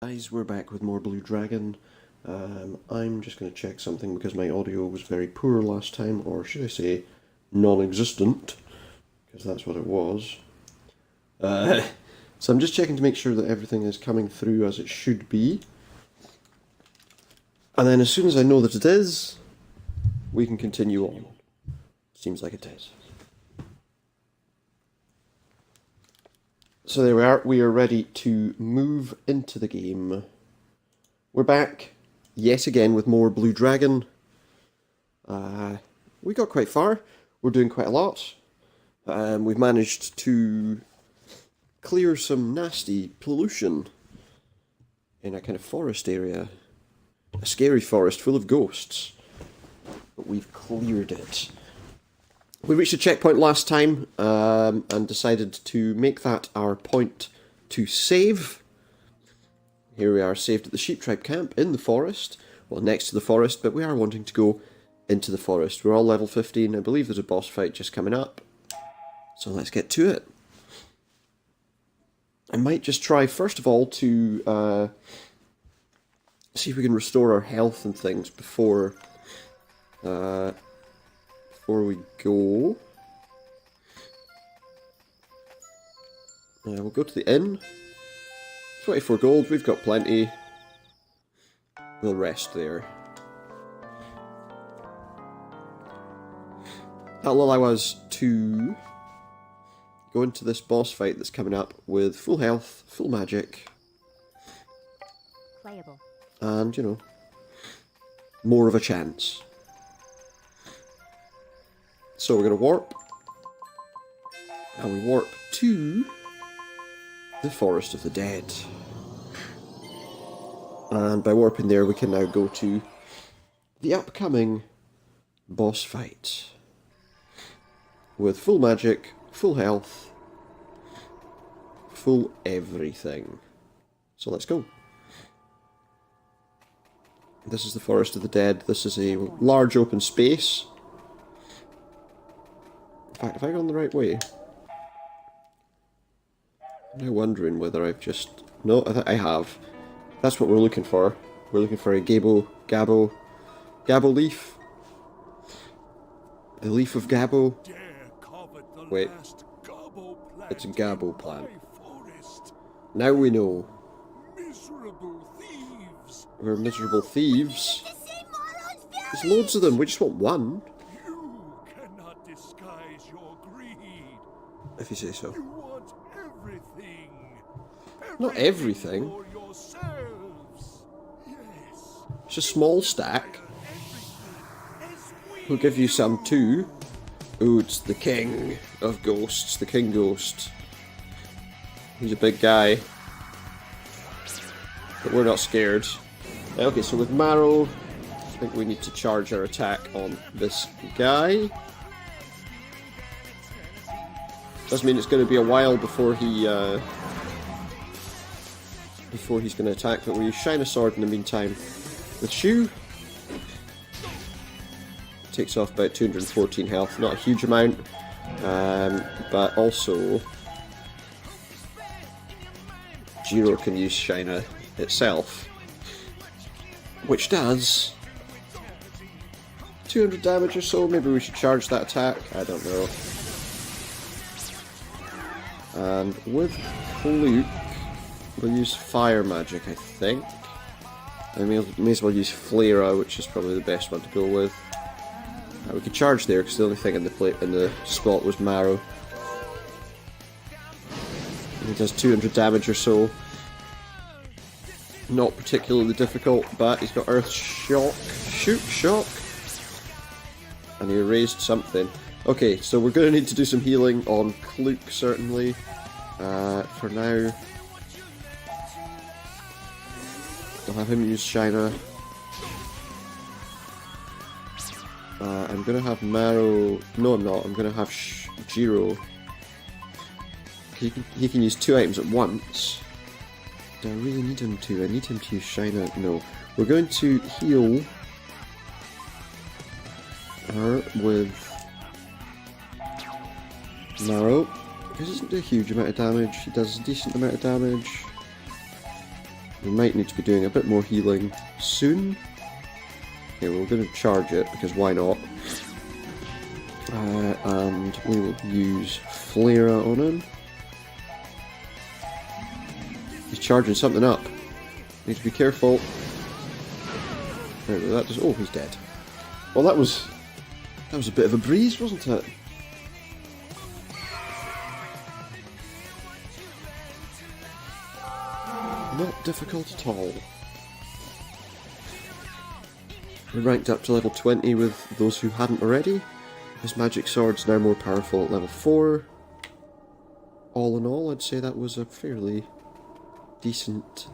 Guys, we're back with more Blue Dragon. I'm just going to check something because my audio was very poor last time, or should I say non-existent, because that's what it was. So I'm just checking to make sure that everything is coming through as it should be. And then as soon as I know that it is, we can continue on. Seems like it is. So there we are ready to move into the game. We're back, yet again, with more Blue Dragon. We got quite far, we're doing quite a lot. We've managed to clear some nasty pollution in a kind of forest area. A scary forest full of ghosts. But we've cleared it. We reached a checkpoint last time and decided to make that our point to save. Here we are, saved at the Sheep Tribe camp in the forest. Well, next to the forest, but we are wanting to go into the forest. We're all level 15. I believe there's a boss fight just coming up. So let's get to it. I might just try, first of all, to see if we can restore our health and things before we go. We'll go to the inn. 24 gold, we've got plenty. We'll rest there. That'll allow us to go into this boss fight that's coming up with full health, full magic. Playable. And, you know, more of a chance. So we're going to warp. And we warp to the Forest of the Dead. And by warping there, we can now go to the upcoming boss fight. With full magic, full health, full everything. So let's go. This is the Forest of the Dead. This is a large open space. In fact, have I gone the right way? I'm now wondering whether I've just... No, I have. That's what we're looking for. We're looking for a Gabo leaf. The leaf of Gabo. Wait. It's a Gabo plant. Now we know. We're miserable thieves. There's loads of them. We just want one. If you say so. You want everything. Not everything. For yourselves. Yes. It's a small stack. We'll give you some too. Ooh, it's the king of ghosts, the king ghost. He's a big guy. But we're not scared. Okay, so with Marrow, I think we need to charge our attack on this guy. Does mean it's going to be a while before he's going to attack, but we shine a sword in the meantime. With Shu, takes off about 214 health, not a huge amount, but also Jiro can use Shina itself, which does 200 damage or so. Maybe we should charge that attack, I don't know. And with Luke, we'll use fire magic, I think. I may as well use Flare, which is probably the best one to go with. We could charge there because the only thing in the spot was Marrow. He does 200 damage or so. Not particularly difficult, but he's got Earth Shock, Shock, and he erased something. Okay, so we're going to need to do some healing on Kluk, certainly. For now, I'll have him use Shina. I'm going to have Marrow... No, I'm not. I'm going to have Jiro. He can use two items at once. Do I really need him to? I need him to use Shina. No. We're going to heal her with Marrow. He doesn't do a huge amount of damage. He does a decent amount of damage. We might need to be doing a bit more healing soon. Okay, well, we're going to charge it, because why not? And we will use Flaira on him. He's charging something up. Need to be careful. There, that does. Oh, he's dead. Well, that was a bit of a breeze, wasn't it? Not difficult at all. We ranked up to level 20 with those who hadn't already. His magic sword's now more powerful at level 4. All in all, I'd say that was a fairly decent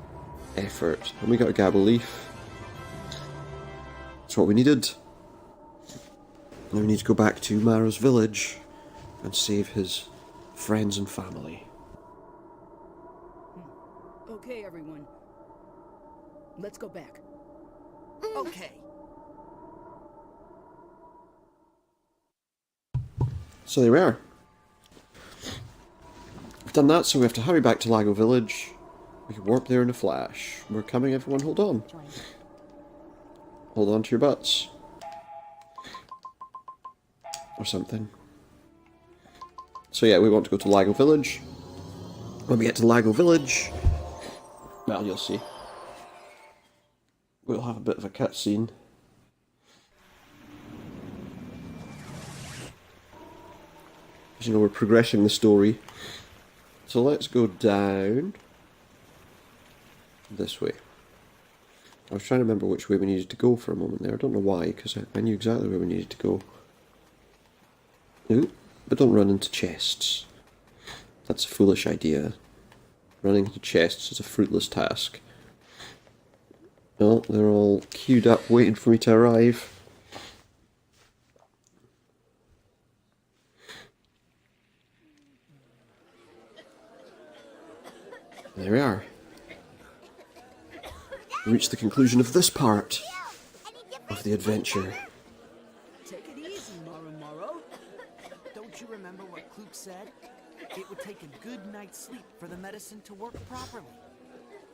effort. And we got a Gabble Leaf. That's what we needed. Now we need to go back to Marrow's village and save his friends and family. Okay, everyone. Let's go back. Okay. So there we are. We've done that, so we have to hurry back to Lago Village. We can warp there in a flash. We're coming, everyone. Hold on. Hold on to your butts. Or something. So yeah, we want to go to Lago Village. When we get to Lago Village, well, you'll see. We'll have a bit of a cutscene. As you know, we're progressing the story. So let's go down this way. I was trying to remember which way we needed to go for a moment there. I don't know why, because I knew exactly where we needed to go. Ooh, but don't run into chests. That's a foolish idea. Running into chests is a fruitless task. No, they're all queued up waiting for me to arrive. There we are. We reached the conclusion of this part of the adventure. Take it easy, Maru. Don't you remember what Kluk said? It would take a good night's sleep for the medicine to work properly.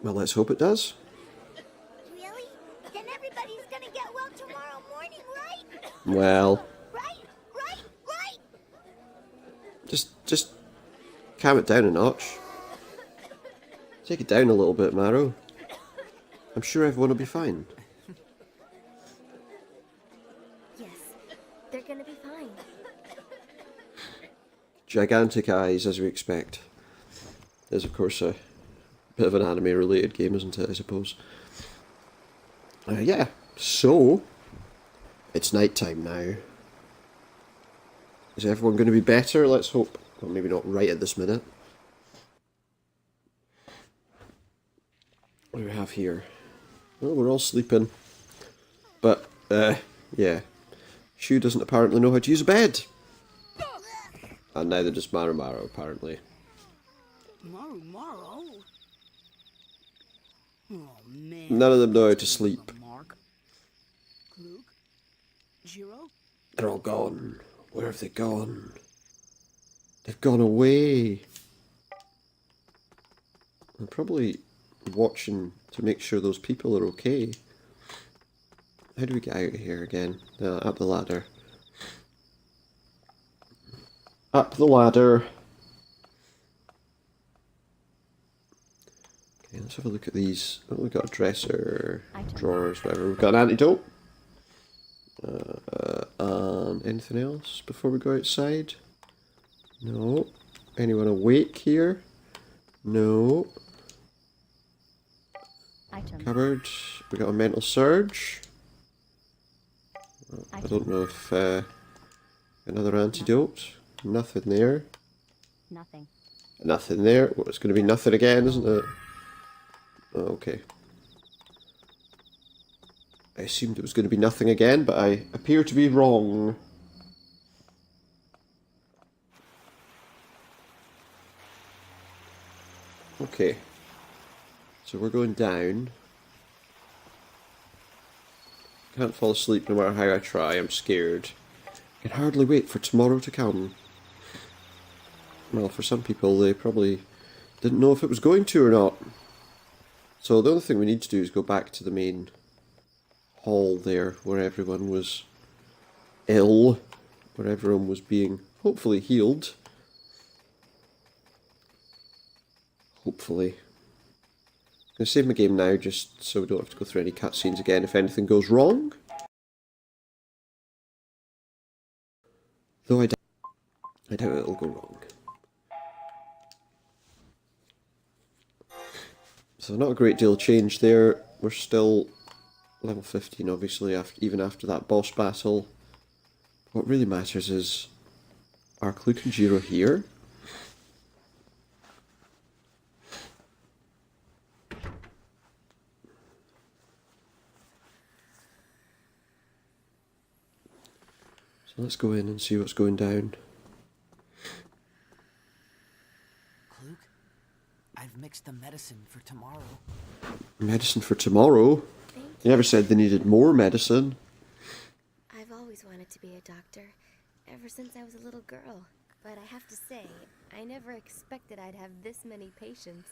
Well, let's hope it does. Really? Then everybody's gonna get well tomorrow morning, right? Well, Right? just calm it down a notch. Take it down a little bit, Marrow. I'm sure everyone will be fine. Yes, they're gonna be fine. Gigantic eyes, as we expect. There's, of course, a bit of an anime-related game, isn't it, I suppose? Yeah, so, it's night time now. Is everyone going to be better? Let's hope. Well, maybe not right at this minute. What do we have here? Well, we're all sleeping. But, yeah. Shu doesn't apparently know how to use a bed. And neither does Maru, apparently. Maru? Oh, man. None of them know how to sleep. Mark? Kluk? Jiro? They're all gone. Where have they gone? They've gone away. I'm probably watching to make sure those people are okay. How do we get out of here again? Up the ladder. Up the ladder. Okay, let's have a look at these. Oh, we've got a dresser, drawers, whatever. We've got an antidote. Anything else before we go outside? No. Anyone awake here? No. Cupboard. We got a mental surge. I don't know if another antidote. Nothing there. Nothing. Nothing there. Well, it's going to be nothing again, isn't it? Oh, okay. I assumed it was going to be nothing again, but I appear to be wrong. Okay. So we're going down. Can't fall asleep no matter how I try. I'm scared. I can hardly wait for tomorrow to come. Well, for some people, they probably didn't know if it was going to or not. So the only thing we need to do is go back to the main hall there, where everyone was ill, where everyone was being hopefully healed. Hopefully. I'm going to save my game now just so we don't have to go through any cutscenes again if anything goes wrong. Though I doubt it'll go wrong. So not a great deal of change there. We're still level 15 obviously, even after that boss battle. What really matters is, are Cluke and Jiro here? So let's go in and see what's going down. Cluke, I've mixed the medicine for tomorrow. Medicine for tomorrow? Thank You never said they needed more medicine. I've always wanted to be a doctor, ever since I was a little girl. But I have to say, I never expected I'd have this many patients.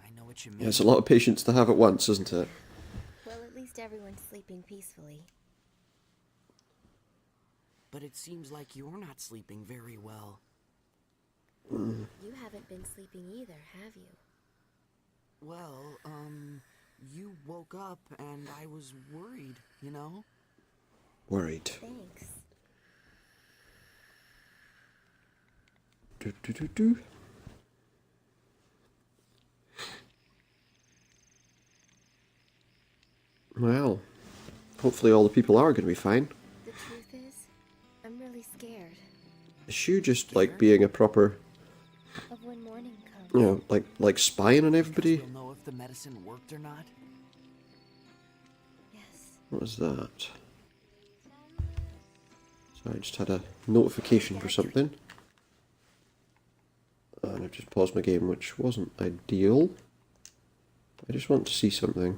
I know what you mean. Yeah, it's a lot of patients to have at once, isn't it? Well, at least everyone's sleeping peacefully. But it seems like you're not sleeping very well. You haven't been sleeping either, have you? Well, you woke up and I was worried, you know? Worried. Thanks. Do, do, do, do. Well, hopefully all the people are going to be fine. The truth is, I'm really scared Is Shu just like being a proper, of when morning comes. you know, like spying on everybody? Because we'll know if the medicine worked or not. Yes. What was that? Sorry, I just had a notification for something. And I've just paused my game, which wasn't ideal. I just want to see something.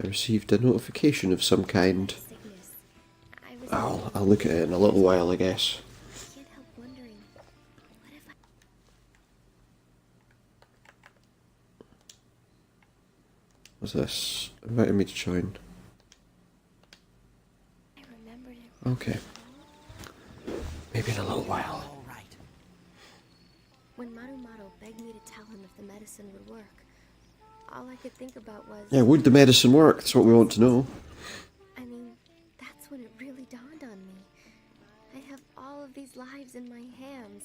I received a notification of some kind. Cygnus. I was. I'll look at it in a little while, I guess. I can't help wondering, what if What's this? Inviting me to join. I remembered it? Okay. Maybe in a little while. All right. When Marumaru begged me to tell him if the medicine would work, all I could think about was... Yeah, would the medicine work? That's what we want to know. I mean, that's when it really dawned on me. I have all of these lives in my hands.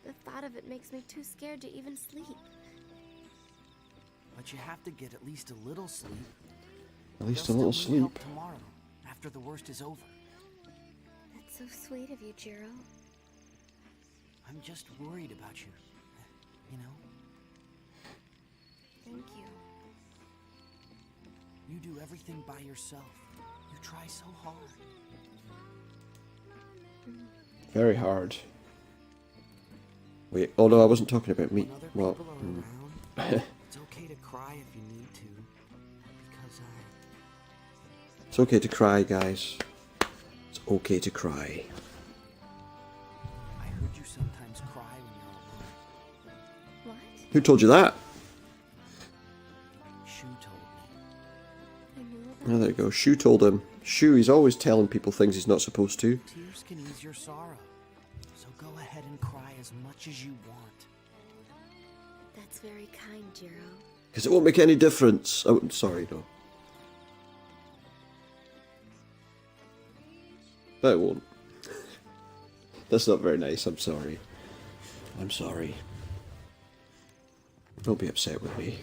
The thought of it makes me too scared to even sleep. But you have to get at least a little sleep. At least a They'll little still need help sleep. tomorrow, after the worst is over. That's so sweet of you, Jiro. I'm just worried about you. You know? Thank you. You do everything by yourself. You try so hard. Very hard. Wait, oh no, I wasn't talking about me. When other Well, people are around, it's okay to cry if you need to. Because it's okay to cry, guys. It's okay to cry. I heard you sometimes cry when you're alone. What? Who told you that? Shu told me. I knew about Oh, there you go. Shu told him. Shu, he's always telling people things he's not supposed to. Tears can ease your sorrow. So go ahead and cry as much as you want. That's very kind, Jiro. Because it won't make any difference. Oh, sorry, no. But it won't. That's not very nice. I'm sorry. I'm sorry. Don't be upset with me.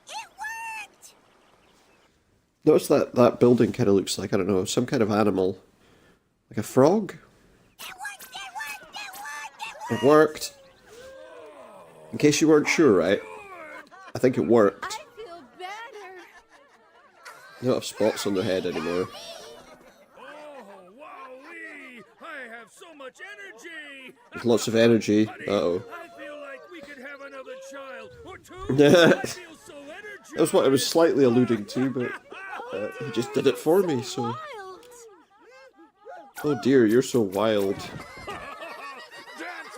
It worked! Notice that building kind of looks like, I don't know, some kind of animal. Like a frog? It worked! It worked! It worked! It worked! It worked. In case you weren't sure, right? I think it worked. I feel better. They don't have spots on their head anymore. Oh, wowee! I have so much energy! There's lots of energy. Honey, Uh-oh. I feel like we could have another child or two. Yeah. I feel so energetic. That's what I was slightly alluding to, but... He just did it for me, so... Wild. Oh dear, you're so wild. Dance,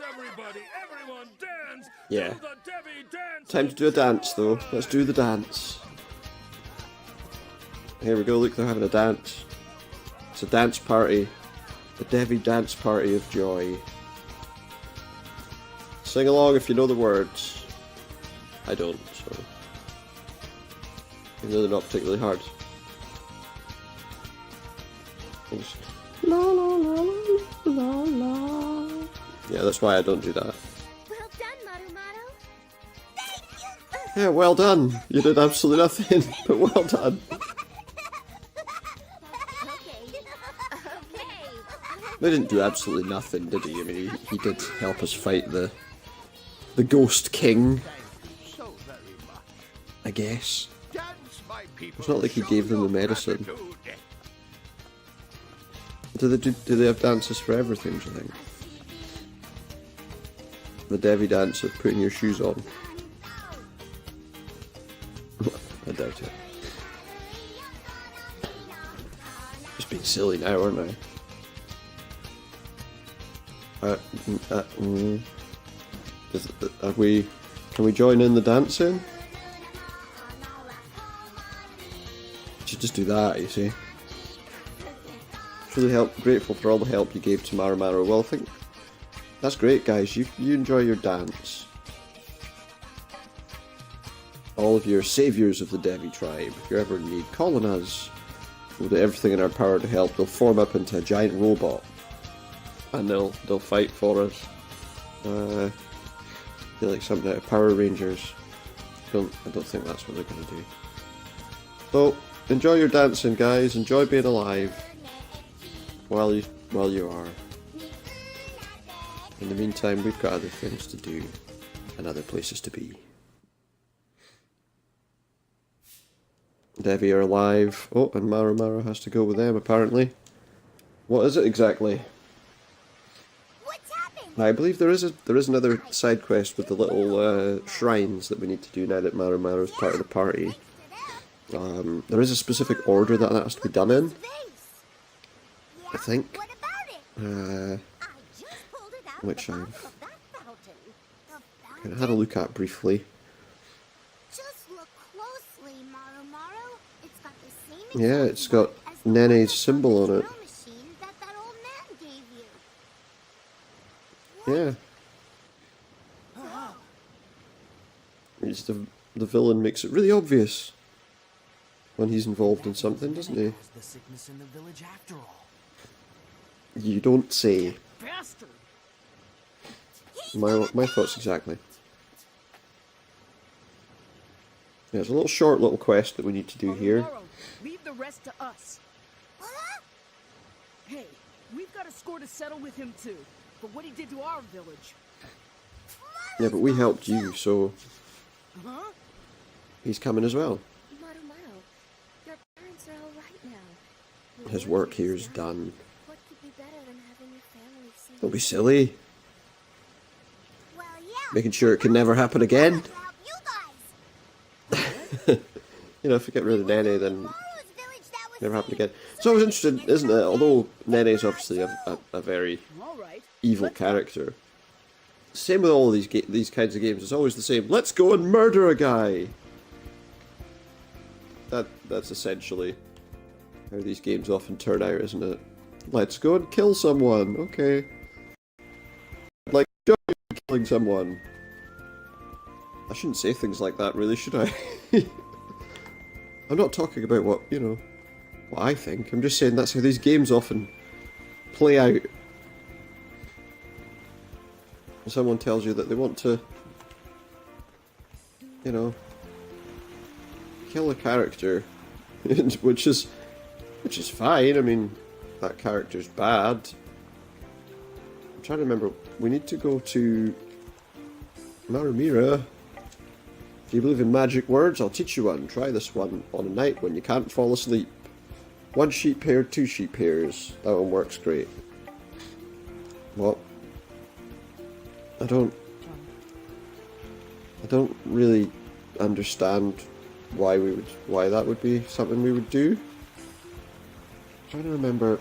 everybody! Everyone dance! Yeah. Do the Debbie dance! Time to do a dance, though. Let's do the dance. Here we go, look, they're having a dance. It's a dance party. The Devi dance party of joy. Sing along if you know the words. I don't, so... Even though they're not particularly hard. Just... La la la la la la. Yeah, that's why I don't do that. Well done, Marumaru. Yeah, well done. You did absolutely nothing, but well done. Okay. Okay. They didn't do absolutely nothing, did he? I mean, he did help us fight the Ghost King, So very much. I guess. Dance, my people. It's not like he Show gave them your the medicine. gratitude. Do they have dances for everything, do you think? The Devi dance of putting your shoes on. I doubt it. Just being silly now, aren't I? Can we join in the dancing? Should just do that, you see. It's really grateful for all the help you gave to Marumaru. Well, I think that's great, guys. You enjoy your dance. All of your saviors of the Devi tribe. If you ever need, call on us. We'll do everything in our power to help. They'll form up into a giant robot, and they'll fight for us. They're like something out of Power Rangers. I don't think that's what they're gonna do. So enjoy your dancing, guys. Enjoy being alive while you are. In the meantime, we've got other things to do and other places to be. Devi are alive. Oh, and Marumaru has to go with them, apparently. What is it exactly? What's happened? I believe there is another side quest with the little shrines that we need to do now that Marumaru is part of the party. There is a specific order that has to be done in, I think. What about it? I just pulled it out Which of the I've bottom of that fountain. The kind of had a look at briefly. Just look closely, Marumaru. It's got the same Yeah, exact it's got mark as the Nene's mark symbol the on it. drill machine that old man gave you. It's the villain makes it really obvious when he's involved in something, doesn't he? Caused the sickness in the village after all. You don't say. Bastard! My thoughts exactly. Yeah, there's a little quest that we need to do here. Marumaru, leave the rest to us. Hey, we've got a score to settle with him too, for what he did to our village. Yeah, but we helped you, so Huh? he's coming as well. Marumaru, your parents are all right now. Your His village work is here is young. done. What could be better than having your family see Don't be you? silly. Well, yeah. Making sure it can never happen again. To help you guys. You know, if we get rid of Nene, then Maru's village that was never happen saved. again. It's always interesting, isn't it? Although Nene's obviously a very All right. evil character. Same with all these these kinds of games. It's always the same. Let's go and murder a guy. That's essentially how these games often turn out, isn't it? Let's go and kill someone. Okay. Like killing someone. I shouldn't say things like that, really, should I? I'm not talking about what I think. I'm just saying that's how these games often play out. Someone tells you that they want to, kill a character, which is fine. I mean, that character's bad. I'm trying to remember. We need to go to Marumira. If you believe in magic words, I'll teach you one. Try this one on a night when you can't fall asleep. 1 sheep hair, 2 sheep hairs. That one works great. What? I don't really understand why that would be something we would do. I'm trying to remember.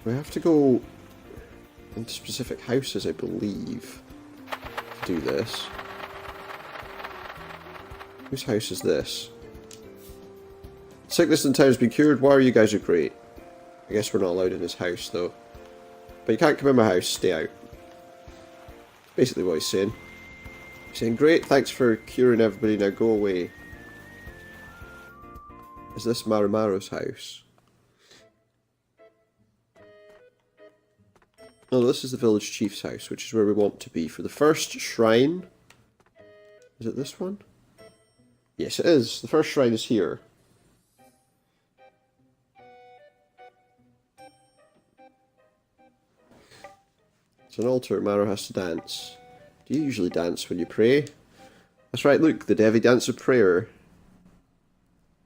We have to go into specific houses, I believe, to do this. Whose house is this? Sickness in town has been cured. Why are you guys are great? I guess we're not allowed in his house though. But you can't come in my house, stay out. Basically what he's saying. He's saying, great, thanks for curing everybody, now go away. Is this Marumaru's house? No, this is the village chief's house, which is where we want to be for the first shrine. Is it this one? Yes, it is. The first shrine is here. It's an altar. Maru has to dance. Do you usually dance when you pray? That's right, look, the Devi dance of prayer.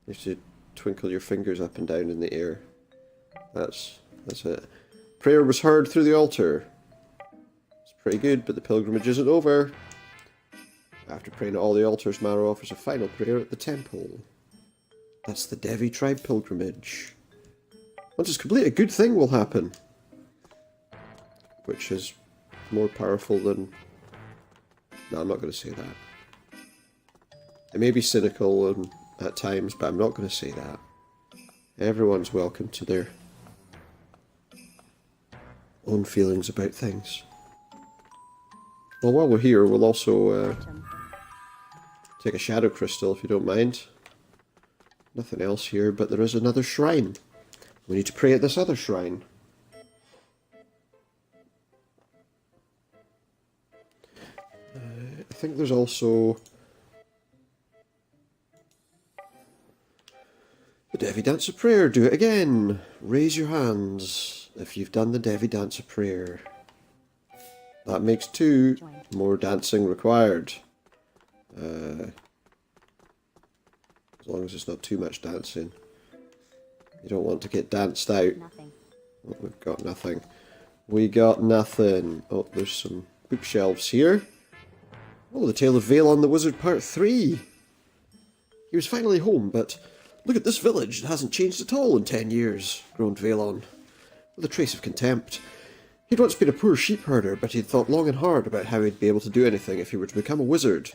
You have to twinkle your fingers up and down in the air. That's it. Prayer was heard through the altar. It's pretty good, but the pilgrimage isn't over. After praying at all the altars, Maru offers a final prayer at the temple. That's the Devi tribe pilgrimage. Once it's complete, a good thing will happen. Which is more powerful than... No, I'm not going to say that. It may be cynical at times, but I'm not going to say that. Everyone's welcome to their own feelings about things. Well, while we're here, we'll also take a shadow crystal, if you don't mind. Nothing else here, but there is another shrine. We need to pray at this other shrine. I think there's also the Devi Dance of Prayer. Do it again. Raise your hands if you've done the Devi Dance of Prayer. That makes 2. More dancing required. As long as it's not too much dancing. You don't want to get danced out. Oh, we've got nothing. We got nothing. Oh, there's some bookshelves here. Oh, the Tale of Velon the Wizard Part 3. He was finally home, but look at this village. It hasn't changed at all in 10 years, groaned Velon, with a trace of contempt. He'd once been a poor sheep herder, but he'd thought long and hard about how he'd be able to do anything if he were to become a wizard,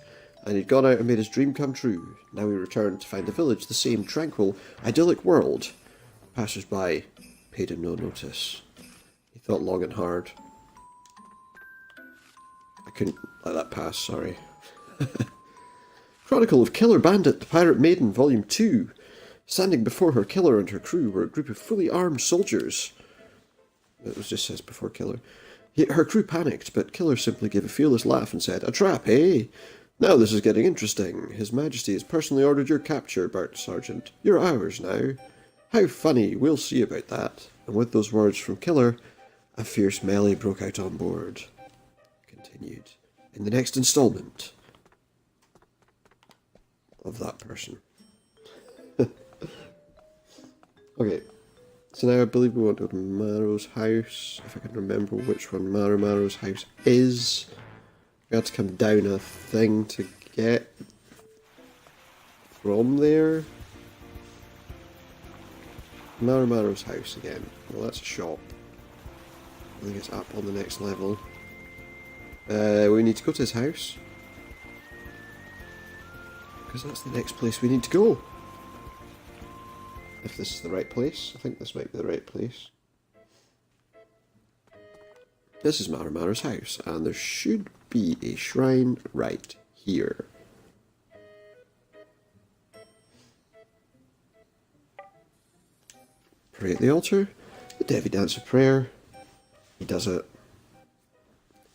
and he'd gone out and made his dream come true. Now he returned to find the village the same tranquil, idyllic world. Passers-by paid him no notice. He thought long and hard. I couldn't let that pass, sorry. Chronicle of Killer Bandit, the Pirate Maiden, Volume 2. Standing before her, Killer and her crew were a group of fully armed soldiers. It was just says before Killer. Her crew panicked, but Killer simply gave a fearless laugh and said, "A trap, eh? Now this is getting interesting. His Majesty has personally ordered your capture, Bart Sergeant. You're ours now. How funny, we'll see about that." And with those words from Killer, a fierce melee broke out on board. Continued in the next installment of that person. Okay, so now I believe we want to go to Maru's house. If I can remember which one Maru's house is. We had to come down a thing to get from there. Maru's house again. Well, that's a shop. I think it's up on the next level. We need to go to his house. Because that's the next place we need to go. If this is the right place. I think this might be the right place. This is Maru's house, and there should be a shrine right here. Pray at the altar, the Devi Dance of Prayer. He does it,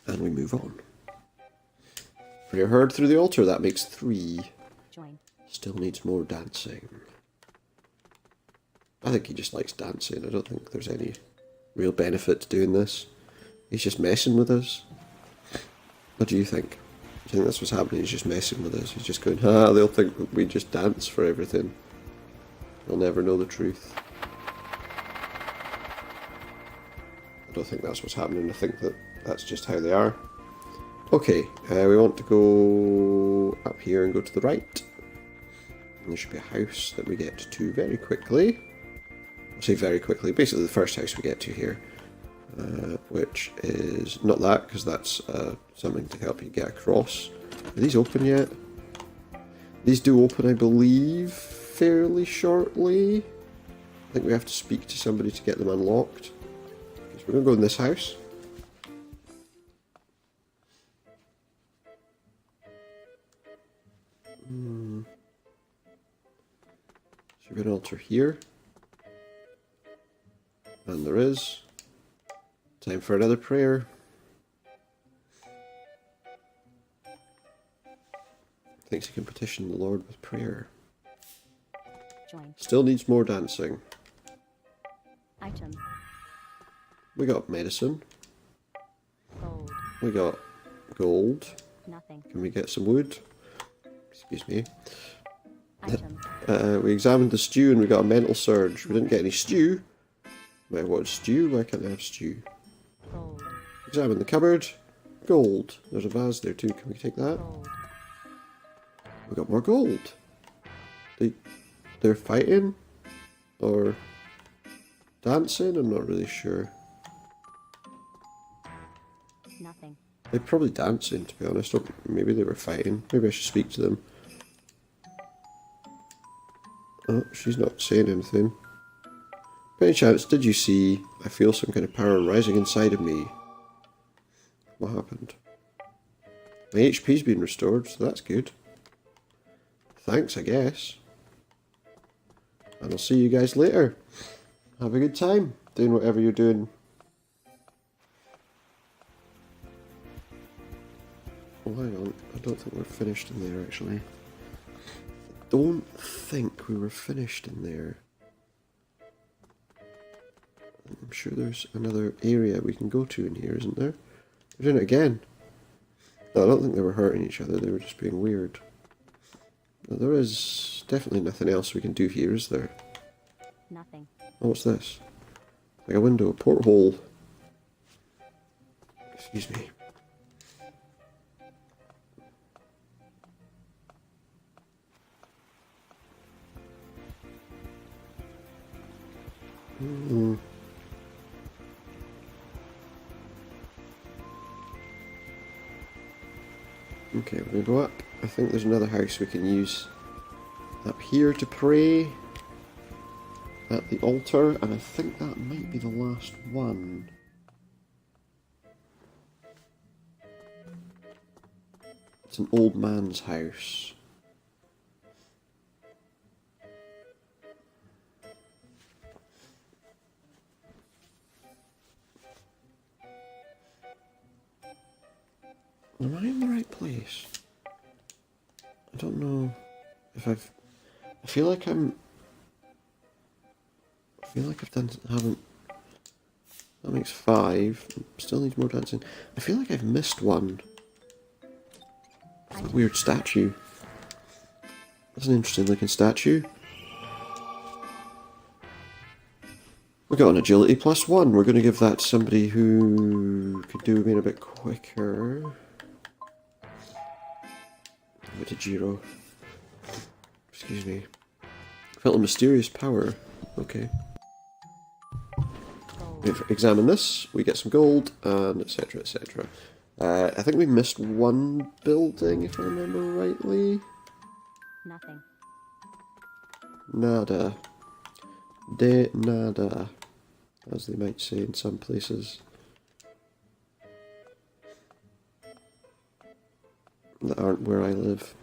and we move on. Prayer heard through the altar, that makes 3. Still needs more dancing. I think he just likes dancing. I don't think there's any real benefit to doing this. He's just messing with us. What do you think? Do you think that's what's happening? He's just messing with us. He's just going, they'll think that we just dance for everything. They'll never know the truth. I don't think that's what's happening. I think that that's just how they are. Okay, we want to go up here and go to the right. And there should be a house that we get to very quickly. I'll say very quickly, basically the first house we get to here. Which is not that, because that's something to help you get across. Are these open yet? These do open, I believe, fairly shortly. I think we have to speak to somebody to get them unlocked. So we're going to go in this house. Should be an altar here. And there is. Time for another prayer. Thinks he can petition the Lord with prayer. Join. Still needs more dancing. Item. We got medicine. Gold. We got gold. Nothing. Can we get some wood? Excuse me. Item. We examined the stew and we got a mental surge. We didn't get any stew. Wait, what stew? Why can't I have stew? Gold. Examine the cupboard. Gold. There's a vase there too. Can we take that? Gold. We got more gold. They're fighting? Or dancing? I'm not really sure. Nothing. They're probably dancing, to be honest. Or maybe they were fighting. Maybe I should speak to them. Oh, she's not saying anything. By any chance, did you see? I feel some kind of power rising inside of me. What happened? My HP's been restored, so that's good. Thanks, I guess. And I'll see you guys later. Have a good time doing whatever you're doing. Oh, hang on. I don't think we're finished in there, actually. I don't think we were finished in there. I'm sure there's another area we can go to in here, isn't there? They're doing it again. No, I don't think they were hurting each other. They were just being weird. Now, there is definitely nothing else we can do here, is there? Nothing. Oh, what's this? Like a window, a porthole. Excuse me. Okay, we're going to go up. I think there's another house we can use up here to pray at the altar, and I think that might be the last one. It's an old man's house. Am I in the right place? I don't know if I feel like I've haven't. That makes 5. Still needs more dancing. I feel like I've missed one. It's a weird statue. That's an interesting looking statue. We got an agility +1. We're going to give that to somebody who could do being a bit quicker. Give it to Jiro. Excuse me. Felt a mysterious power. Okay. We examine this, we get some gold, and etc, etc. I think we missed one building, if I remember rightly. Nothing. Nada. De nada. As they might say in some places. That aren't where I live.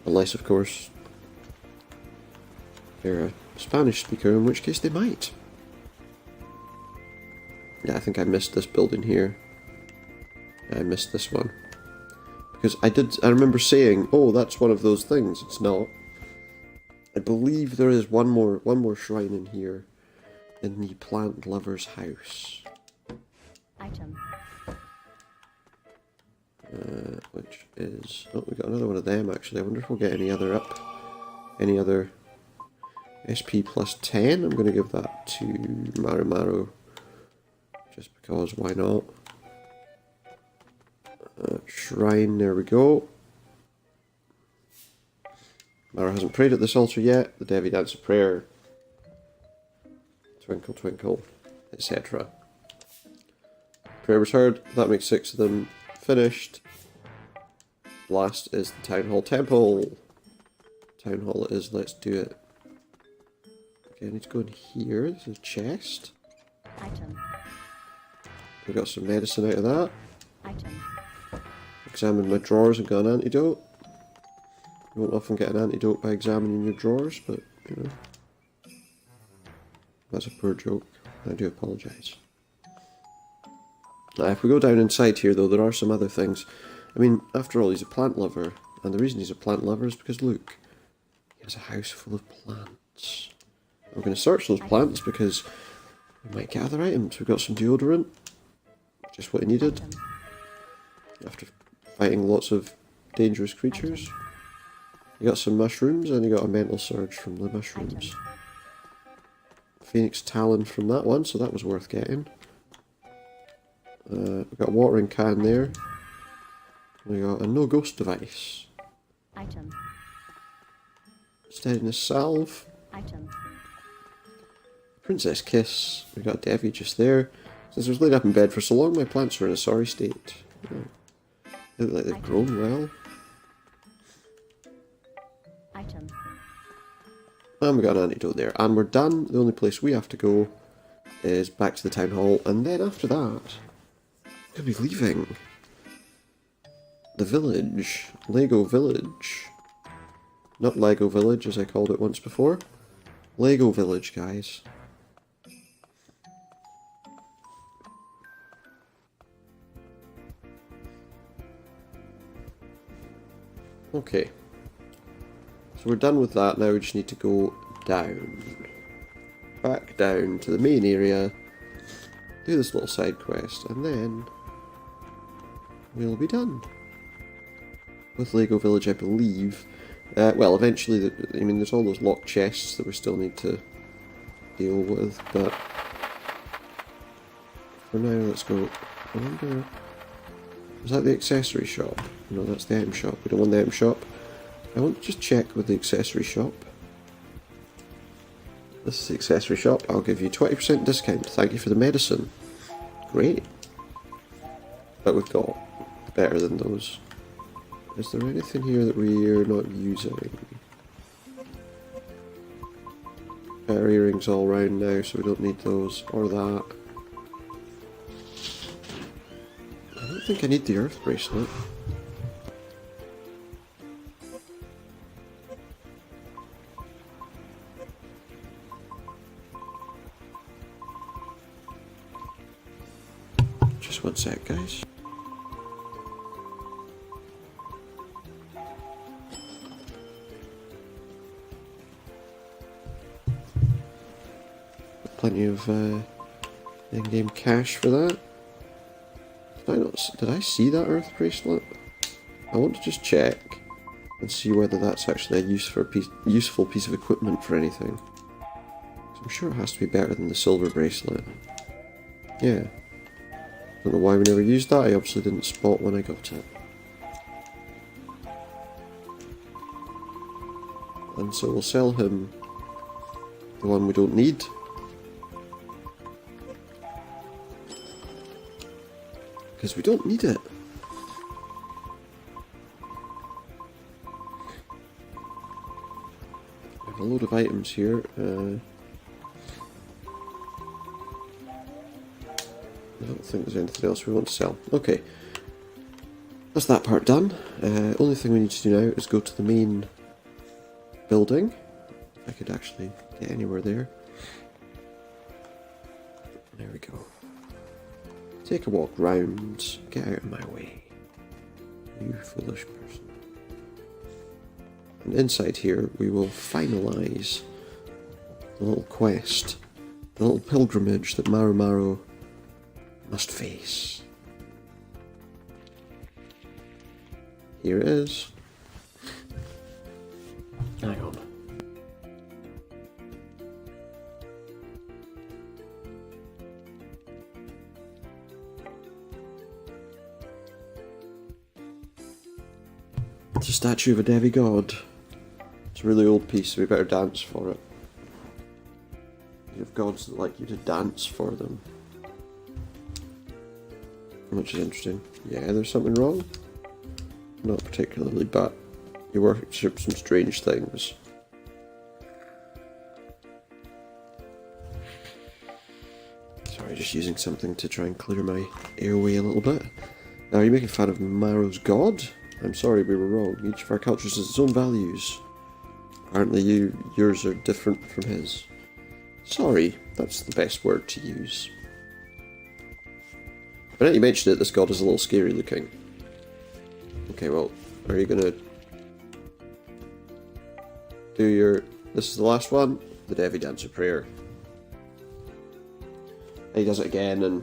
Unless, of course, they're a Spanish speaker, in which case they might. Yeah, I think I missed this building here. Yeah, I missed this one. Because I remember saying, oh, that's one of those things. It's not. I believe there is one more shrine in here. In the plant lover's house. Item. Which is... Oh, we got another one of them, actually. I wonder if we'll get any other up. Any other SP +10. I'm going to give that to Maru Maru. Just because, why not? shrine, there we go. Mara hasn't prayed at this altar yet. The Devi dance a prayer. Twinkle, twinkle, etc. Prayer was heard. That makes 6 of them finished. Last is the Town Hall Temple. Town Hall it is, let's do it. Okay, I need to go in here. There's a chest. Item. We got some medicine out of that. Item. Examined my drawers and got an antidote. You won't often get an antidote by examining your drawers, but, you know. That's a poor joke. I do apologise. If we go down inside here, though, there are some other things. I mean, after all, he's a plant lover. And the reason he's a plant lover is because, look, he has a house full of plants. We're going to search those plants because we might get other items. We've got some deodorant. Just what he needed. Item. After fighting lots of dangerous creatures. You got some mushrooms and you got a mental surge from the mushrooms. Phoenix Talon from that one, so that was worth getting. We've got a watering can there. We got a no ghost device. Item. Steadiness salve. Item. Princess Kiss. We got Devi just there. Since I was laid up in bed for so long, my plants are in a sorry state. They look like they've grown well. Item. And we got an antidote there. And we're done. The only place we have to go is back to the town hall. And then after that, we'll be leaving the village. Lego Village. Not Lego Village, as I called it once before. Lego Village, guys. Okay. So we're done with that, now we just need to go down. Back down to the main area, do this little side quest, and then we'll be done. With Lego Village, I believe. Well, eventually, I mean, there's all those locked chests that we still need to deal with, but for now, let's go. I wonder, is that the accessory shop? No, that's the item shop. We don't want the item shop. I want to just check with the accessory shop. This is the accessory shop. I'll give you 20% discount. Thank you for the medicine. Great. But we've got better than those. Is there anything here that we're not using? Our earrings all round now, so we don't need those or that. I don't think I need the earth bracelet. Just one sec, guys. Plenty of in-game cash for that. Did I see that earth bracelet? I want to just check and see whether that's actually a useful piece of equipment for anything. So I'm sure it has to be better than the silver bracelet. Yeah. Don't know why we never used that. I obviously didn't spot when I got it. And so we'll sell him the one we don't need. Because we don't need it. We have a load of items here. I don't think there's anything else we want to sell. Okay. That's that part done. Only thing we need to do now is go to the main building. If I could actually get anywhere there. There we go. Take a walk round. Get out of my way. You foolish person. And inside here we will finalise the little quest. The little pilgrimage that Maru Maru must face. Here it is. Hang on. It's a statue of a demigod. It's a really old piece, so we better dance for it. You have gods that like you to dance for them. Which is interesting. Yeah, there's something wrong? Not particularly, but you worship some strange things. Sorry, just using something to try and clear my airway a little bit. Now, are you making fun of Maro's god? I'm sorry, we were wrong. Each of our cultures has its own values. Apparently yours are different from his. Sorry, that's the best word to use. But now you mentioned it, this god is a little scary looking. Okay, well, are you gonna do your... This is the last one, the Devi Dancer prayer. And he does it again, and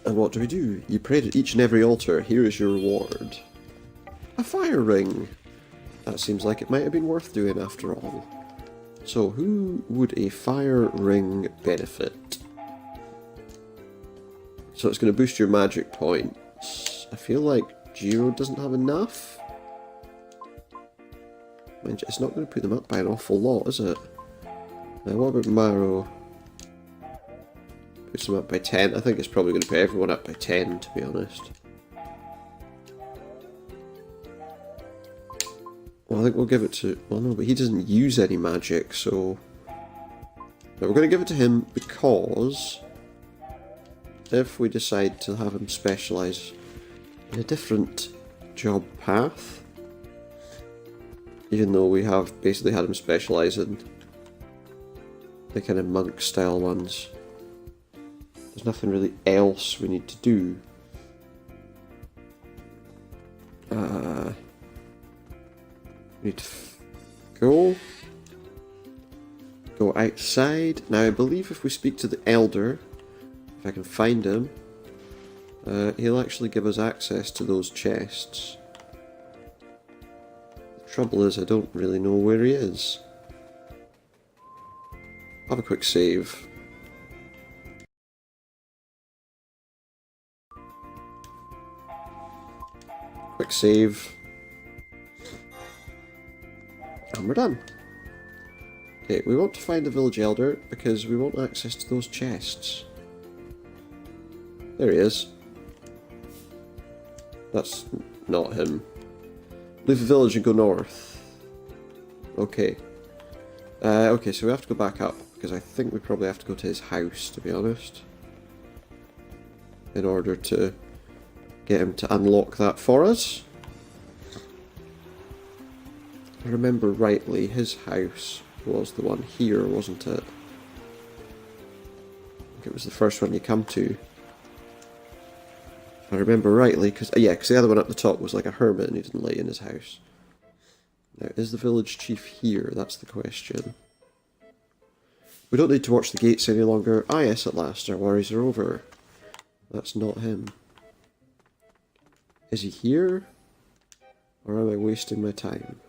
what do we do? You prayed at each and every altar, here is your reward. A fire ring! That seems like it might have been worth doing after all. So, who would a fire ring benefit? So it's going to boost your magic points. I feel like Jiro doesn't have enough. Mind you, it's not going to put them up by an awful lot, is it? Now, what about Maro? Puts them up by 10. I think it's probably going to put everyone up by 10, to be honest. Well, I think we'll give it to... Well, no, but he doesn't use any magic, so... No, we're going to give it to him because... if we decide to have him specialise in a different job path, even though we have basically had him specialise in the kind of monk style ones, there's nothing really else we need to do. We need to go outside. Now I believe if we speak to the elder, if I can find him, he'll actually give us access to those chests. The trouble is I don't really know where he is. Have a quick save. Quick save. And we're done. Okay, we want to find the village elder because we want access to those chests. There he is. That's not him. Leave the village and go north. Okay. Okay, so we have to go back up, because I think we probably have to go to his house, to be honest. In order to get him to unlock that for us. If I remember rightly, his house was the one here, wasn't it? I think it was the first one you come to. If I remember rightly, because the other one up the top was like a hermit and he didn't let you in his house. Now, is the village chief here? That's the question. We don't need to watch the gates any longer. Ah yes, at last, our worries are over. That's not him. Is he here? Or am I wasting my time?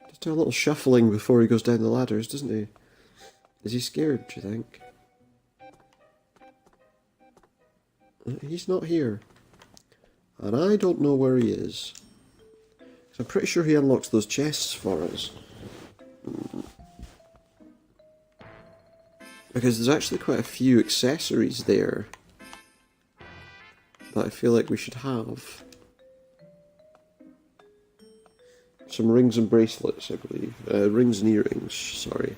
Just do a little shuffling before he goes down the ladders, doesn't he? Is he scared, do you think? He's not here. And I don't know where he is. So I'm pretty sure he unlocks those chests for us. Because there's actually quite a few accessories there that I feel like we should have. Some rings and bracelets, I believe. Rings and earrings, sorry.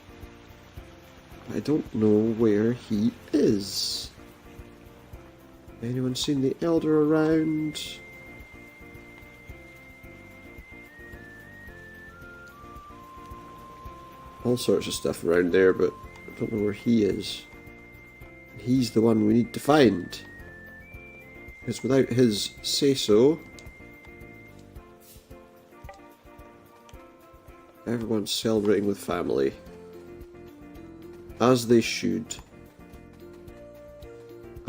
I don't know where he is. Anyone seen the elder around? All sorts of stuff around there, but I don't know where he is. He's the one we need to find. Because without his say-so, everyone's celebrating with family. As they should.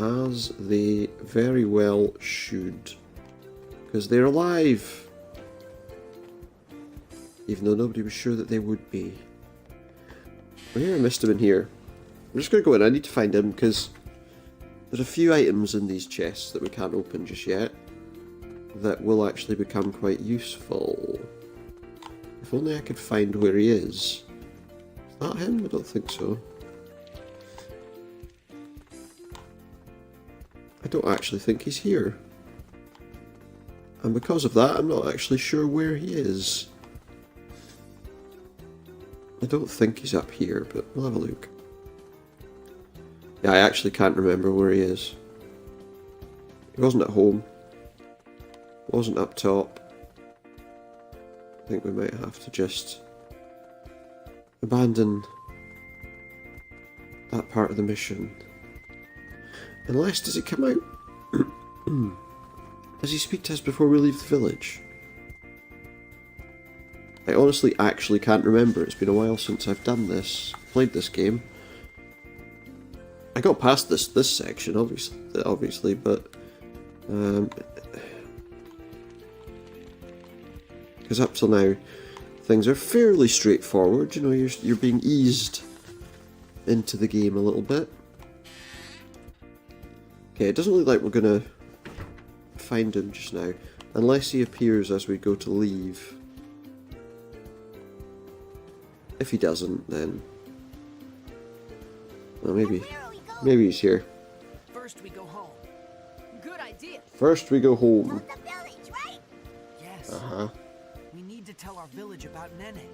As they very well should. Because they're alive. Even though nobody was sure that they would be. Oh yeah, I missed him in here. I'm just going to go in. I need to find him because There's a few items in these chests that we can't open just yet that will actually become quite useful. If only I could find where he is. Is that him? I don't think so. I don't actually think he's here. And because of that, I'm not actually sure where he is. I don't think he's up here, but we'll have a look. Yeah, I actually can't remember where he is. He wasn't at home. Wasn't up top. I think we might have to just abandon that part of the mission. Unless, does he come out? Does he speak to us before we leave the village? I honestly actually can't remember. It's been a while since I've done this, played this game. I got past this section, obviously, but because up till now things are fairly straightforward. You know, you're being eased into the game a little bit. Okay, it doesn't look like we're gonna find him just now, unless he appears as we go to leave. If he doesn't, then well, maybe he's here. First we go home. Good idea. First we go home. Told the village, right? Yes. Uh-huh. We need to tell our village about Nene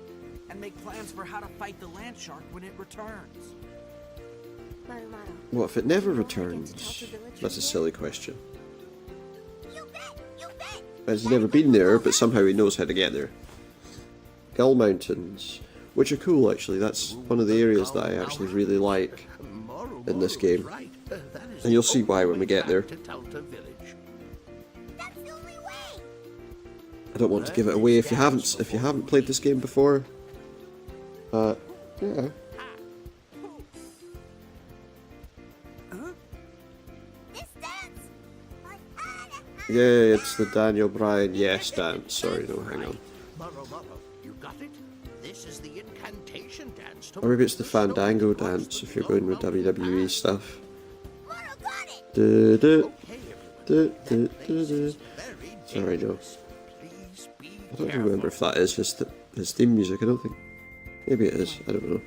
and make plans for how to fight the land shark when it returns. Maru Maru. What if it never You don't think returns? to tell the village That's a again? silly question. You bet, you bet. As he's never been there, but somehow he knows how to get there. Gull Mountains, which are cool actually. That's one of the areas that I actually really like in this game. And you'll see why when we get there. That's the only way. I don't want to give it away if you haven't played this game before. Yeah. This dance. Yeah, it's the Daniel Bryan Yes dance. Sorry, no, hang on. Murrow, you got it? This is the incantation dance to Or maybe it's the Fandango dance if you're going with WWE stuff. Moro got it. Du, du, Okay, du, everyone. du, du, du. Very Sorry, Joe. dangerous. Please be I don't careful. remember if that is his theme music. I don't think. Maybe it is. I don't know.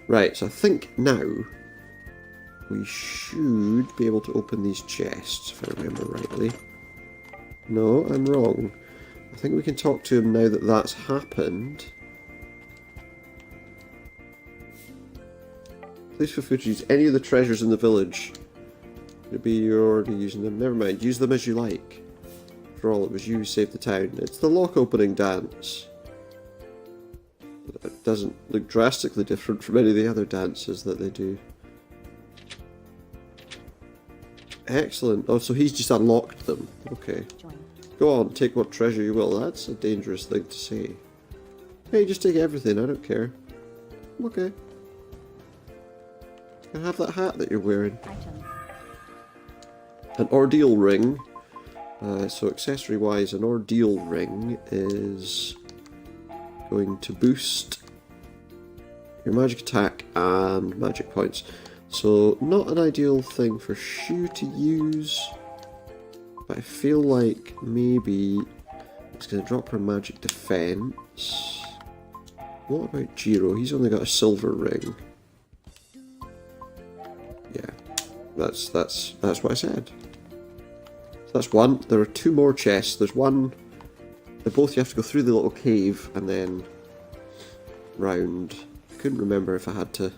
Right, so I think now we should be able to open these chests, if I remember rightly. No, I'm wrong. I think we can talk to him now that that's happened. Please feel free to use any of the treasures in the village. Maybe you're already using them. Never mind, use them as you like. After all, it was you who saved the town. It's the lock opening dance. It doesn't look drastically different from any of the other dances that they do. Excellent. Oh, so he's just unlocked them. Okay. Join. Go on, take what treasure you will. That's a dangerous thing to say. Hey, just take everything. I don't care. Okay. Can I have that hat that you're wearing? Item. An ordeal ring. So accessory wise, an ordeal ring is going to boost your magic attack and magic points. So not an ideal thing for Shu to use, but I feel like maybe it's going to drop her magic defense. What about Jiro? He's only got a silver ring. Yeah, that's what I said. So that's one. There are two more chests. There's one. They're both, you have to go through the little cave and then round. I couldn't remember if I had to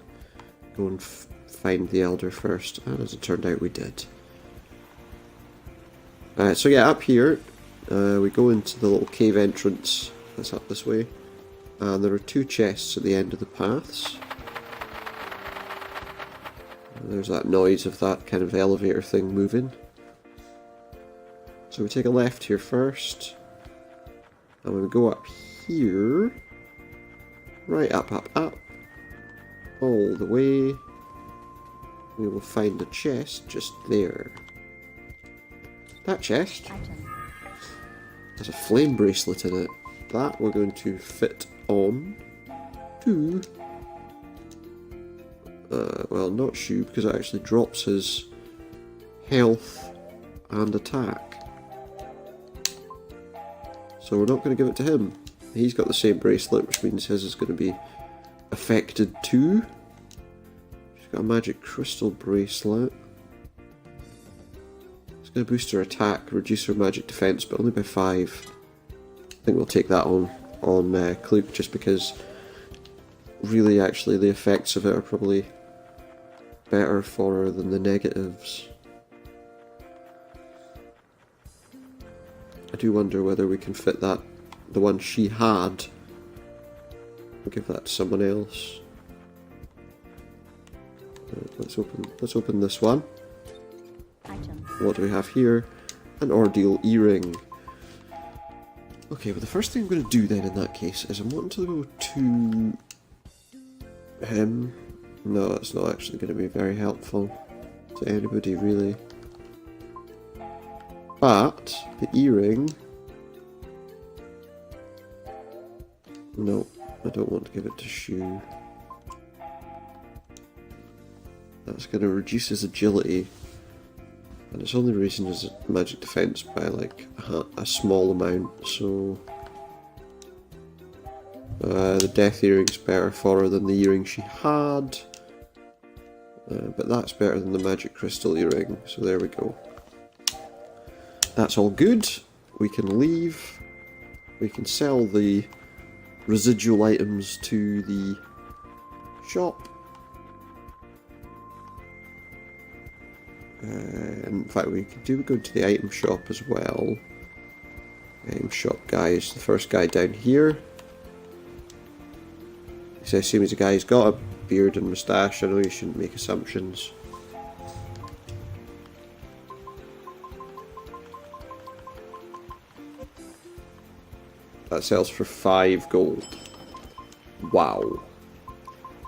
go and find the Elder first, and as it turned out we did. So yeah, up here we go into the little cave entrance that's up this way, and there are two chests at the end of the paths. And there's that noise of that kind of elevator thing moving. So we take a left here first, and when we go up here, right up, all the way, we will find a chest just there. That chest Item. has a flame bracelet in it. That we're going to fit on to, well, not Shu, because it actually drops his health and attack. So we're not going to give it to him. He's got the same bracelet, which means his is going to be affected too. She's got a magic crystal bracelet. It's going to boost her attack, reduce her magic defense, but only by 5. I think we'll take that on Klook, just because really actually the effects of it are probably better for her than the negatives. I do wonder whether we can fit that, the one she had, we'll give that to someone else. Let's open this one. Item. What do we have here? An Ordeal earring. Okay, well the first thing I'm going to do then in that case is I'm wanting to go to him. No, it's not actually going to be very helpful to anybody really. But the earring, no, I don't want to give it to Shu. That's going to reduce his agility, and it's only reducing his magic defense by like a small amount, so the death earring's better for her than the earring she had, but that's better than the magic crystal earring, so there we go. That's all good. We can leave. We can sell the residual items to the shop. In fact, we could go to the item shop as well. Item shop guy is the first guy down here. So I assume he's a guy who's got a beard and moustache. I know you shouldn't make assumptions. That sells for 5 gold. Wow.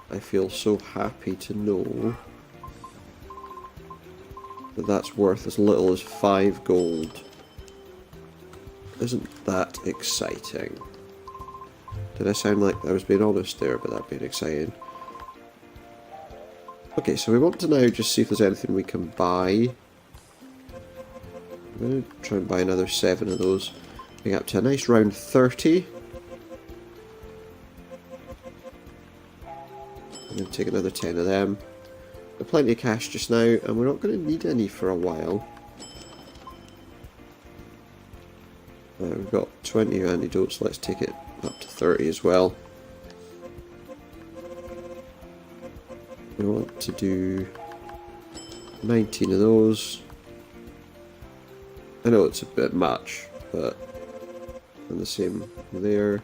I feel so happy to know that that's worth as little as 5 gold. Isn't that exciting? Did I sound like I was being honest there about that being exciting? Okay, so we want to now just see if there's anything we can buy. I'm going to try and buy another 7 of those. Getting up to a nice round 30. I'm going to take another 10 of them. We've plenty of cash just now, and we're not going to need any for a while. We've got 20 antidotes, let's take it up to 30 as well. We want to do 19 of those. I know it's a bit much, but and the same there.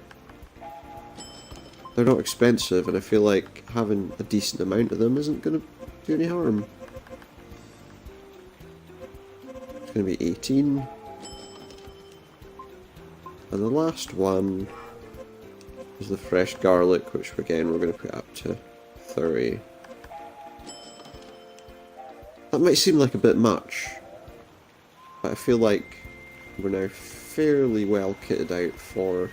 They're not expensive, and I feel like having a decent amount of them isn't going to do any harm. It's going to be 18. And the last one is the fresh garlic, which again we're going to put up to 30. That might seem like a bit much, but I feel like we're now fairly well kitted out for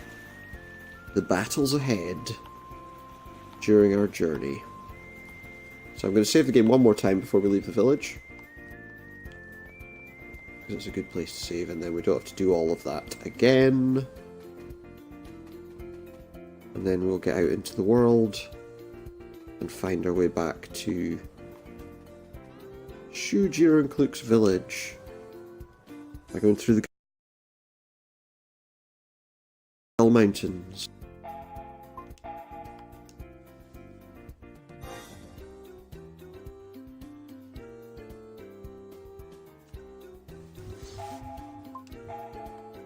the battles ahead during our journey. So I'm going to save the game one more time before we leave the village, because it's a good place to save, and then we don't have to do all of that again. And then we'll get out into the world and find our way back to Shujiro and Klook's village by going through the mountains.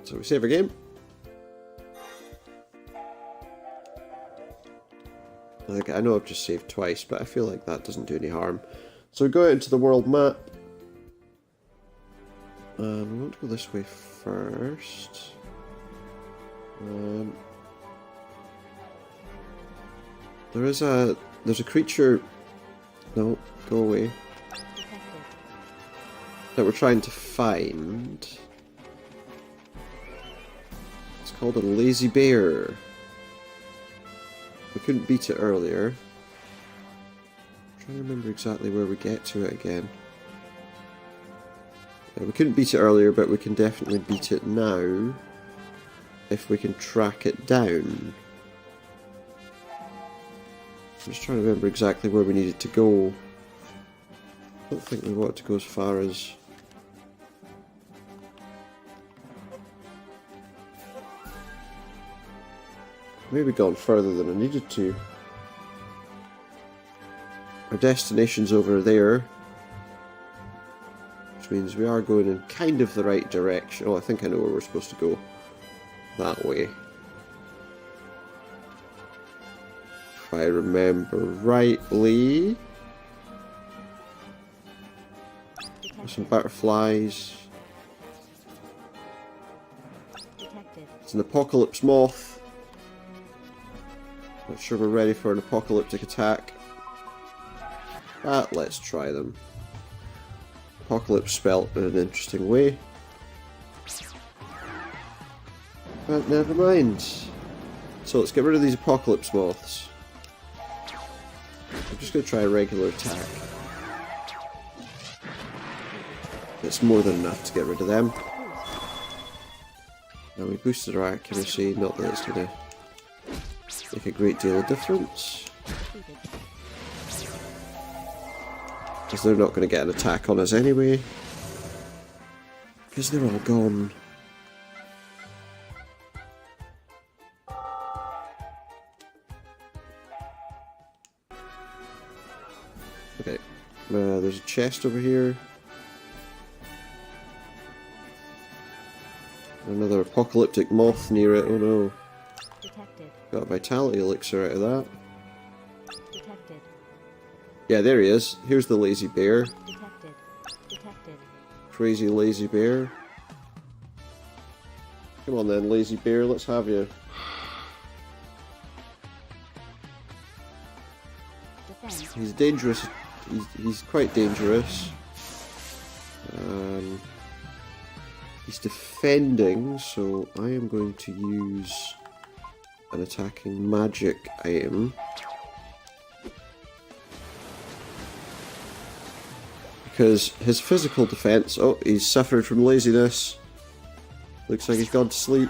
So we save our game. I know I've just saved twice, but I feel like that doesn't do any harm. So we go out into the world map. We want to go this way first. There's a creature. No, go away. Detected. That we're trying to find. It's called a lazy bear. We couldn't beat it earlier. I'm trying to remember exactly where we get to it again. We couldn't beat it earlier, but we can definitely beat it now if we can track it down. I'm just trying to remember exactly where we needed to go. I don't think we wanted to go as far as... Maybe gone further than I needed to. Our destination's over there, which means we are going in kind of the right direction. Oh, I think I know where we're supposed to go. That way. If I remember rightly. There's some butterflies. Detected. It's an apocalypse moth. Not sure we're ready for an apocalyptic attack. But let's try them. Apocalypse spelt in an interesting way. But never mind. So let's get rid of these apocalypse moths. I'm just going to try a regular attack. It's more than enough to get rid of them. Now we boosted our accuracy, not that it's going to make a great deal of difference. Because they're not going to get an attack on us anyway. Because they're all gone. Okay, there's a chest over here. Another apocalyptic moth near it, oh no. Detected. Got a vitality elixir out of that. Detected. Yeah, there he is. Here's the lazy bear. Detected. Detected. Crazy lazy bear. Come on then, lazy bear, let's have you. Defense. He's dangerous. He's quite dangerous. He's defending, so I am going to use an attacking magic item. Because his physical defense... Oh, he's suffered from laziness. Looks like he's gone to sleep.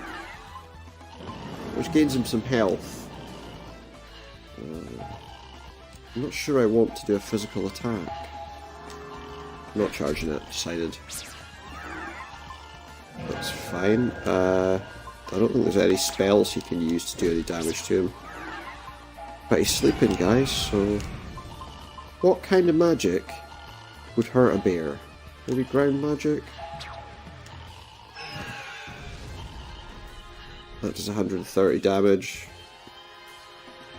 Which gains him some health. I'm not sure I want to do a physical attack. I'm not charging it, decided. That's fine. I don't think there's any spells he can use to do any damage to him. But he's sleeping, guys, so... What kind of magic would hurt a bear? Maybe ground magic? That does 130 damage.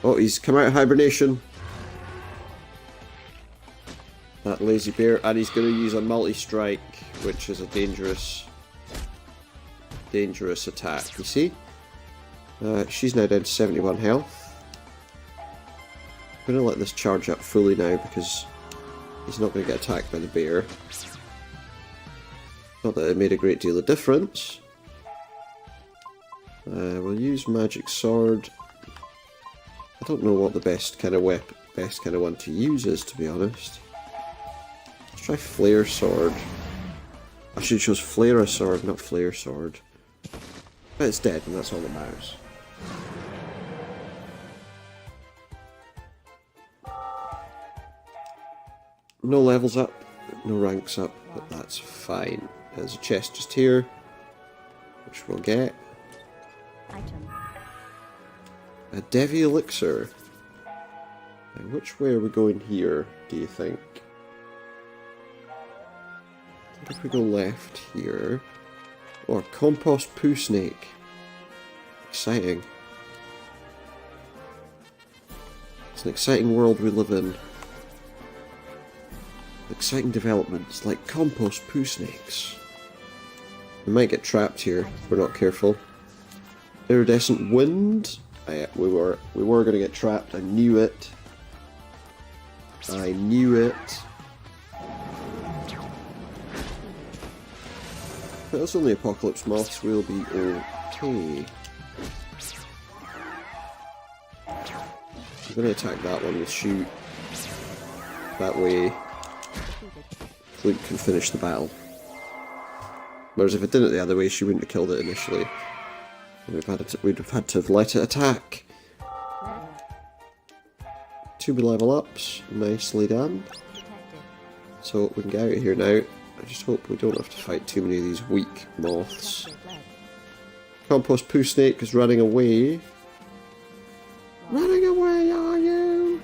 Oh, he's come out of hibernation. That lazy bear, and he's going to use a multi-strike, which is a dangerous attack, you see? She's now down to 71 health. I'm going to let this charge up fully now, because he's not going to get attacked by the bear. Not that it made a great deal of difference. We'll use magic sword. I don't know what the best kind of one to use is, to be honest. Let's try flare sword. I should choose flare sword, not flare sword. But it's dead, and that's all that matters. No levels up, no ranks up, but that's fine. There's a chest just here, which we'll get. Item. A Devi elixir. Now, which way are we going here, do you think? What if we go left here? Oh, a compost poo snake. Exciting. It's an exciting world we live in. Exciting developments like compost poo snakes. We might get trapped here if we're not careful. Iridescent wind. We were going to get trapped. I knew it. I knew it. But that's only apocalypse moths. We'll be okay. I'm going to attack that one with shoot. That way, Luke can finish the battle. Whereas if it did it the other way, she wouldn't have killed it initially. We'd have had to let it attack. 2 level ups, nicely done. Detected. So we can get out of here now. I just hope we don't have to fight too many of these weak moths. Detected. Lead. Compost poo snake is running away. Running away, are you?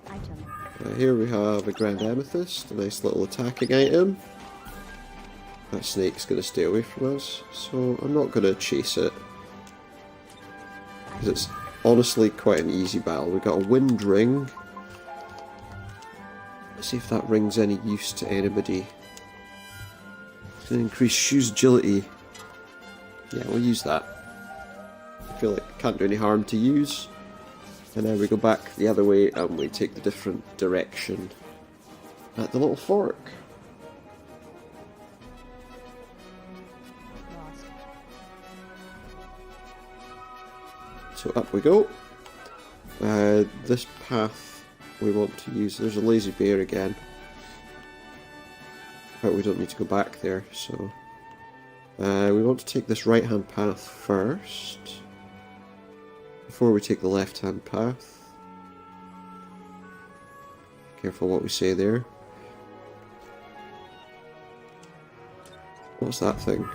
Item. Here we have a Grand Amethyst, a nice little attacking item. That snake's going to stay away from us, so I'm not going to chase it. Because it's honestly quite an easy battle. We've got a wind ring. Let's see if that ring's any use to anybody. It's going to increase Shu's agility. Yeah, we'll use that. I feel like it can't do any harm to use. And then we go back the other way and we take the different direction at the little fork. Lost. So up we go. This path we want to use. There's a lazy bear again. But we don't need to go back there, so we want to take this right hand path first before we take the left hand path. Careful what we say there. What's that thing?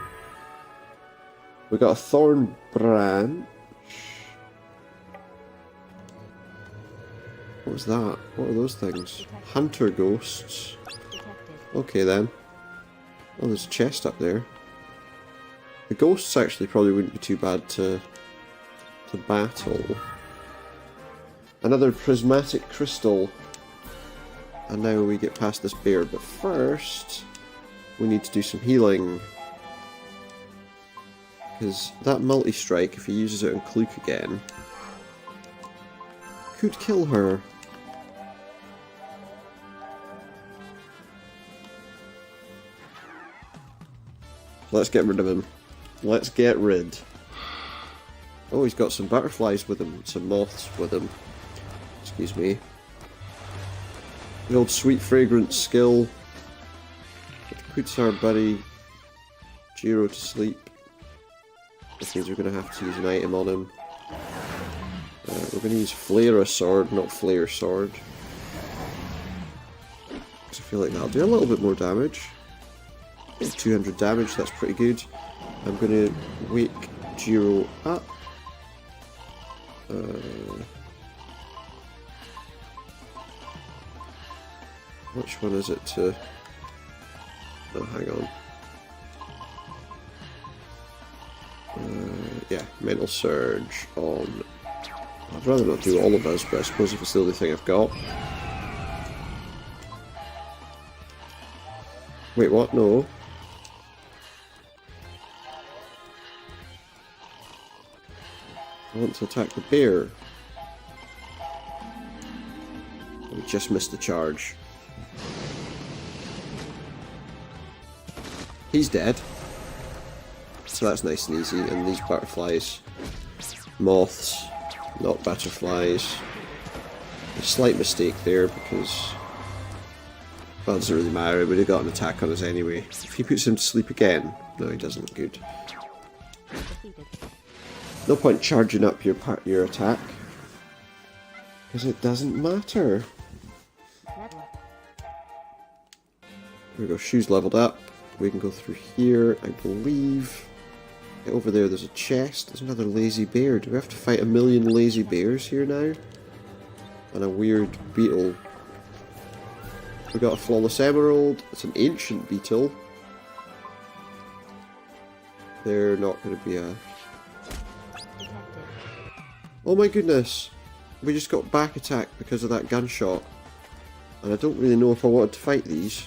We got a thorn branch. What was that? What are those things? Hunter ghosts. Detected. Okay then. Oh, there's a chest up there. The ghosts actually probably wouldn't be too bad to battle. Another prismatic crystal. And now we get past this bear, but first we need to do some healing. Because that multi-strike, if he uses it on Klook again, could kill her. Let's get rid of him. Let's get rid. Oh, he's got some butterflies with him, some moths with him. Excuse me. The old sweet fragrance skill. It puts our buddy Jiro to sleep. This means we're going to have to use an item on him. We're going to use Flare Sword, not Flare Sword. Because I feel like that'll do a little bit more damage. 200 damage, that's pretty good. I'm going to wake Jiro up. Which one is it to... Oh, hang on. Yeah, Mental Surge on... I'd rather not do all of us, but I suppose if it's the only thing I've got. Wait, what? No. I want to attack the bear. We just missed the charge. He's dead. So that's nice and easy. And these butterflies, moths, not butterflies. A slight mistake there because, well, it doesn't really matter. He would have got an attack on us anyway. If he puts him to sleep again, no, he doesn't look good. Defeated. No point charging up your attack because it doesn't matter. Level. There we go. Shoes leveled up. We can go through here, I believe. Over there, there's a chest. There's another lazy bear. Do we have to fight a million lazy bears here now? And a weird beetle. We got a flawless emerald. It's an ancient beetle. They're not going to be a... Detected. Oh my goodness! We just got back attack because of that gunshot. And I don't really know if I wanted to fight these.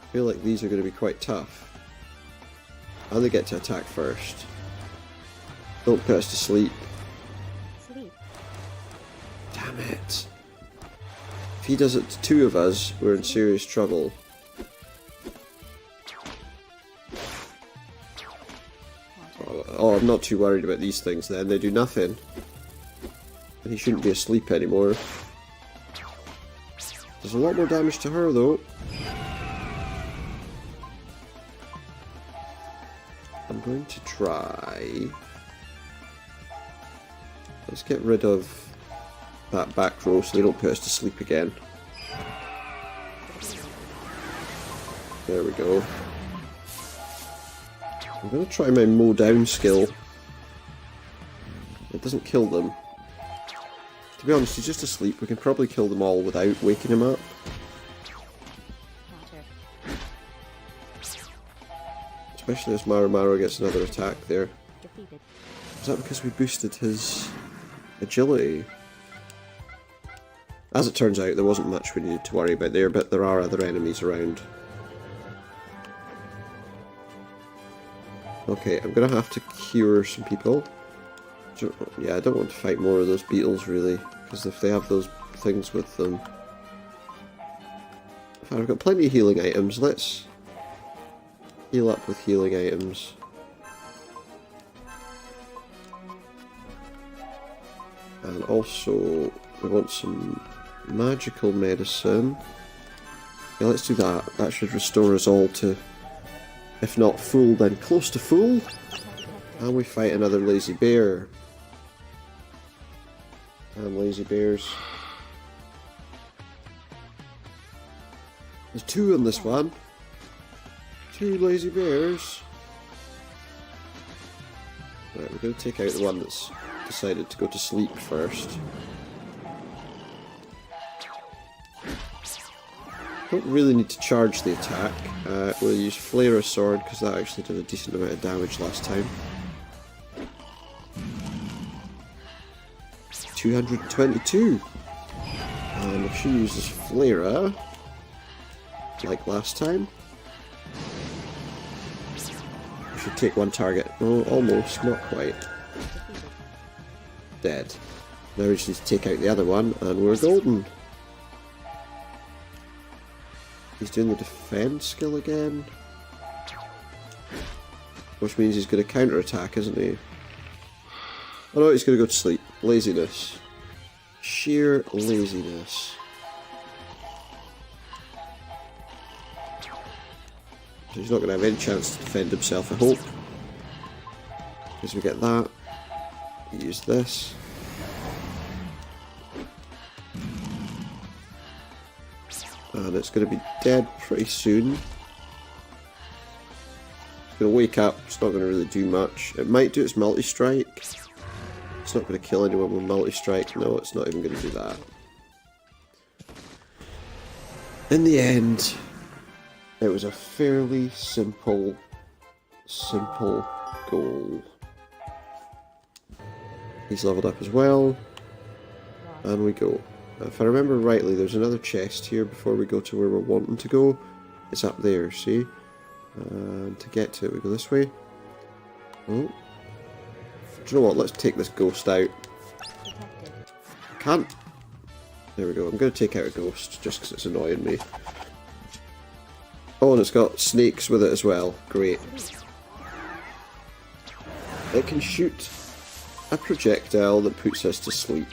I feel like these are going to be quite tough. And they get to attack first. Don't put us to sleep. Sleep. Damn it. If he does it to two of us, we're in serious trouble. Oh, I'm not too worried about these things then. They do nothing. And he shouldn't be asleep anymore. There's a lot more damage to her though. going to try... Let's get rid of that back row so they don't put us to sleep again. There we go. I'm going to try my mow down skill. It doesn't kill them. To be honest, he's just asleep. We can probably kill them all without waking him up. Counter. Especially as Maru gets another attack there. Defeated. Is that because we boosted his agility? As it turns out, there wasn't much we needed to worry about there, but there are other enemies around. Okay, I'm gonna have to cure some people. Yeah, I don't want to fight more of those beetles, really, because if they have those things with them... I've got plenty of healing items. Let's heal up with healing items. And also, we want some magical medicine. Yeah, let's do that. That should restore us all to, if not full, then close to full. And we fight another lazy bear. And lazy bears. There's two on this one. Two lazy bears. Right, we're going to take out the one that's decided to go to sleep first. Don't really need to charge the attack. We'll use Flare Sword because that actually did a decent amount of damage last time. 222. And if she uses Flare, like last time, we should take one target. Oh, almost, not quite. Dead. Now we just need to take out the other one, and we're golden. He's doing the defense skill again. Which means he's going to counter-attack, isn't he? Oh no, he's going to go to sleep. Laziness. Sheer laziness. So he's not going to have any chance to defend himself, I hope. Because we get that. Use this. And it's going to be dead pretty soon. It's going to wake up, it's not going to really do much. It might do its multi-strike. It's not going to kill anyone with multi-strike. No, it's not even going to do that. In the end, it was a fairly simple goal. He's leveled up as well. And we go. If I remember rightly, there's another chest here before we go to where we're wanting to go. It's up there, see? And to get to it, we go this way. Oh. Do you know what? Let's take this ghost out. Can't. There we go. I'm going to take out a ghost just because it's annoying me. Oh, and it's got snakes with it as well. Great. It can shoot a projectile that puts us to sleep.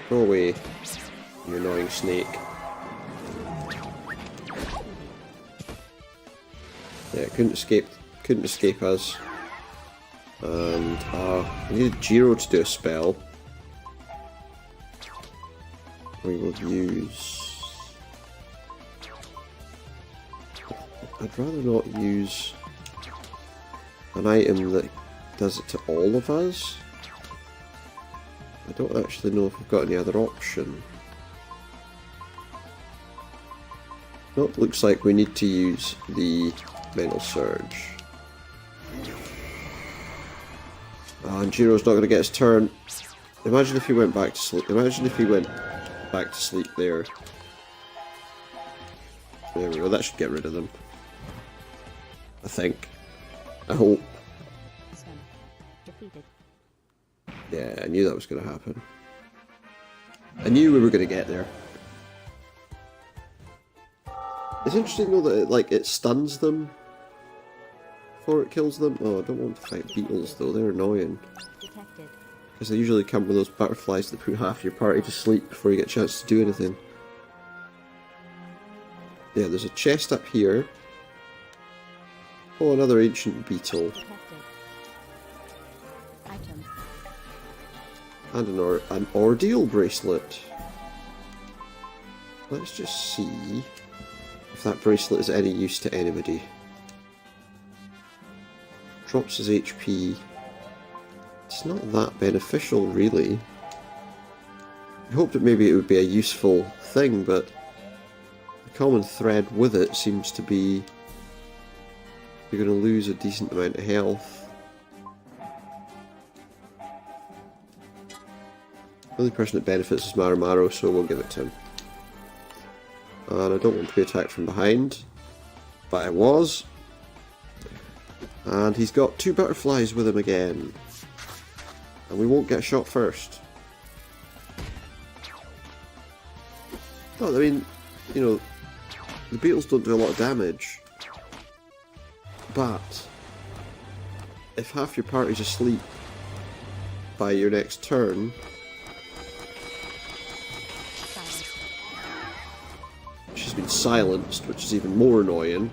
Go away, you annoying snake. Yeah, couldn't escape us. And I needed Jiro to do a spell. We will use... I'd rather not use an item that does it to all of us. I don't actually know if we've got any other option. No, it looks like we need to use the Mental Surge. And Jiro's not going to get his turn. Imagine if he went back to sleep. Imagine if he went back to sleep there. There we go, that should get rid of them. I think. I hope. Defeated. Yeah, I knew that was going to happen. I knew we were going to get there. It's interesting though that it stuns them before it kills them. Oh, I don't want to fight beetles though, they're annoying. Detected. Because they usually come with those butterflies that put half your party to sleep before you get a chance to do anything. Yeah, there's a chest up here. Oh, another ancient beetle. Detected. Items. And an ordeal bracelet. Let's just see if that bracelet is any use to anybody. Drops his HP. It's not that beneficial, really. I hoped that maybe it would be a useful thing, but the common thread with it seems to be you're going to lose a decent amount of health. The only person that benefits is Marumaru, so we'll give it to him. And I don't want to be attacked from behind, but I was. And he's got 2 butterflies with him again. And we won't get shot first. Oh, I mean, you know, the beetles don't do a lot of damage. But if half your party's asleep by your next turn, she's been silenced, which is even more annoying.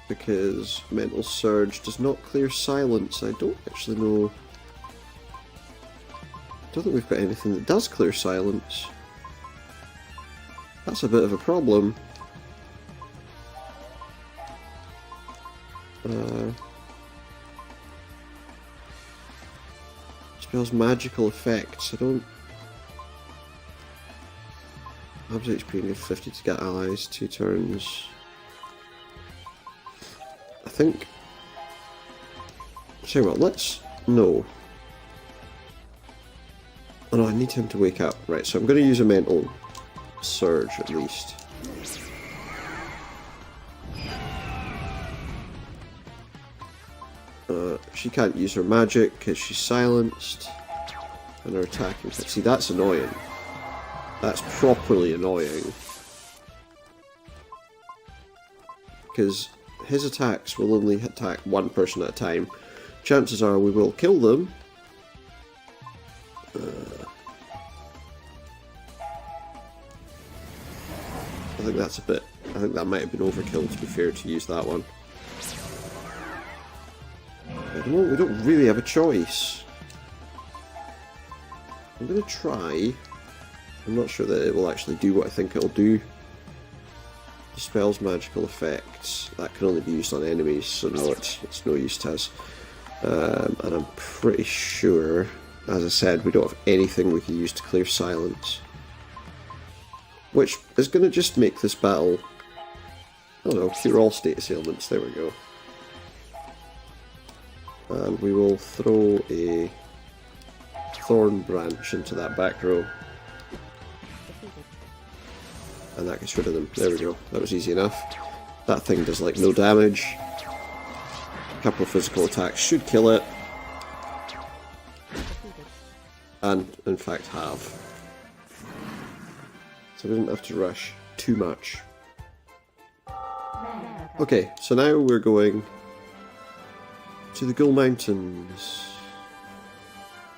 Because Mental Surge does not clear silence. I don't actually know. I don't think we've got anything that does clear silence. That's a bit of a problem. Spells magical effects. I don't. Average HP and give 50 to get allies, 2 turns. I think. Say what? Let's. No. Oh no, I need him to wake up. Right, so I'm going to use a Mental Surge at least. She can't use her magic because she's silenced. And her attacking. See, that's annoying. That's properly annoying. Because his attacks will only attack one person at a time. Chances are we will kill them. I think that's a bit. I think that might have been overkill, to be fair, to use that one. At the moment, we don't really have a choice. I'm going to try. I'm not sure that it will actually do what I think it'll do. Dispels magical effects. That can only be used on enemies, so no, it's no use to us. And I'm pretty sure, as I said, we don't have anything we can use to clear silence. Which is going to just make this battle... I don't know, cure all status ailments, there we go. And we will throw a Thorn Branch into that back row. And that gets rid of them. There we go. That was easy enough. That thing does like no damage. A couple of physical attacks should kill it. And in fact have. So we didn't have to rush too much. Okay, so now we're going to the Gull Mountains.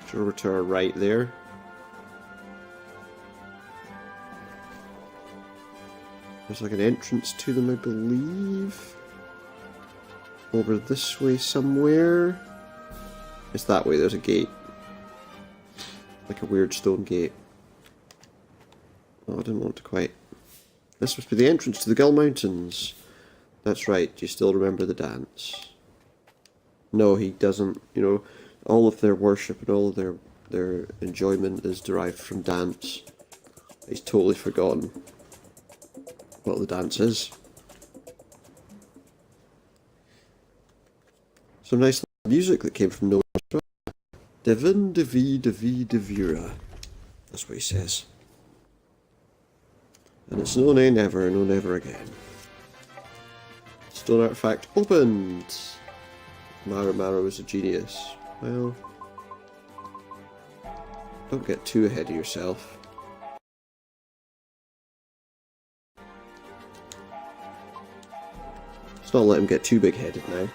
Which are over to our right there. There's like an entrance to them, I believe. Over this way somewhere. It's that way, there's a gate. Like a weird stone gate. Oh, I didn't want to quite. This must be the entrance to the Gull Mountains. That's right, do you still remember the dance? No, he doesn't. You know, all of their worship and all of their enjoyment is derived from dance. He's totally forgotten what the dance is. Some nice music that came from nowhere. Devin Devi Devi Devira. That's what he says. And it's no nay never, no never again. Stone artifact opened! Marumaru is a genius. Well, don't get too ahead of yourself. Let's not let him get too big-headed now.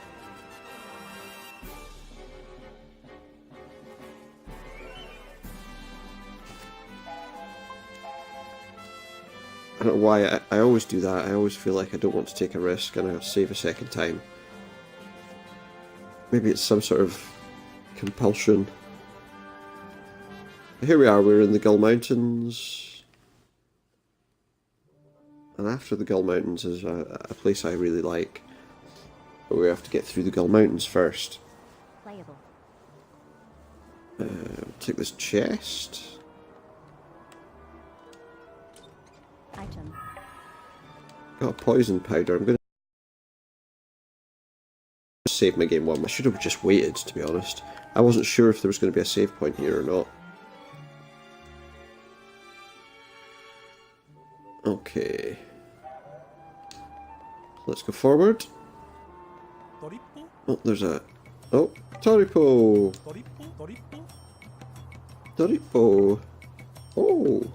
I don't know why, I always do that. I always feel like I don't want to take a risk and I'll save a second time. Maybe it's some sort of compulsion. Here we are, we're in the Gull Mountains. And after the Gull Mountains is a place I really like. But we have to get through the Gull Mountains first. Playable. Take this chest. Item. Got a poison powder. I'm going to save my game one. I should have just waited, to be honest. I wasn't sure if there was going to be a save point here or not. Okay. Let's go forward. Oh, there's a... Oh, Toripo! Toripo! Oh!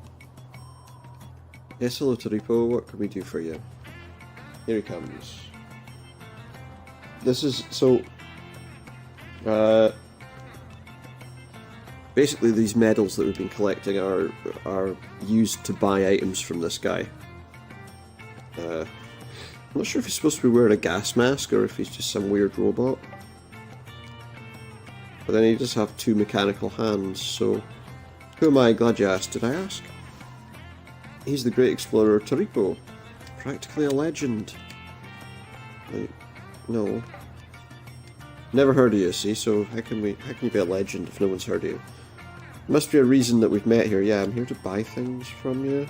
Yes, hello Toripo, what can we do for you? Here he comes. This is, so... basically these medals that we've been collecting are used to buy items from this guy. I'm not sure if he's supposed to be wearing a gas mask or if he's just some weird robot. But then he does have two mechanical hands, so... Who am I? Glad you asked. Did I ask? He's the great explorer Toripo. Practically a legend. Like, no. Never heard of you, see, so how can you be a legend if no one's heard of you? Must be a reason that we've met here. Yeah, I'm here to buy things from you.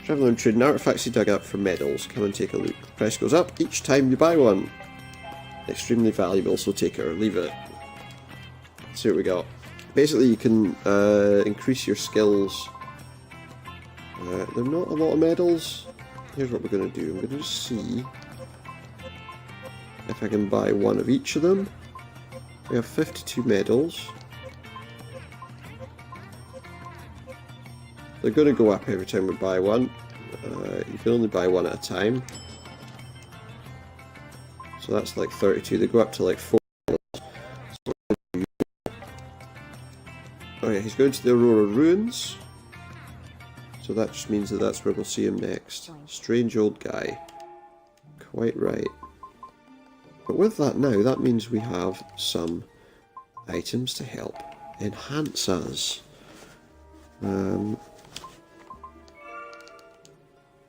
Traveller and trading artifacts you dug up for medals. Come and take a look. The price goes up each time you buy one. Extremely valuable, so take it or leave it. Let's see what we got. Basically, you can increase your skills. There are not a lot of medals. Here's what we're going to do. I'm going to just see if I can buy one of each of them. We have 52 medals. They're going to go up every time we buy one. You can only buy one at a time. So that's like 32. They go up to like 4. Oh yeah, he's going to the Aurora Ruins. So that just means that that's where we'll see him next. Strange old guy. Quite right. But with that now, that means we have some items to help enhance us. I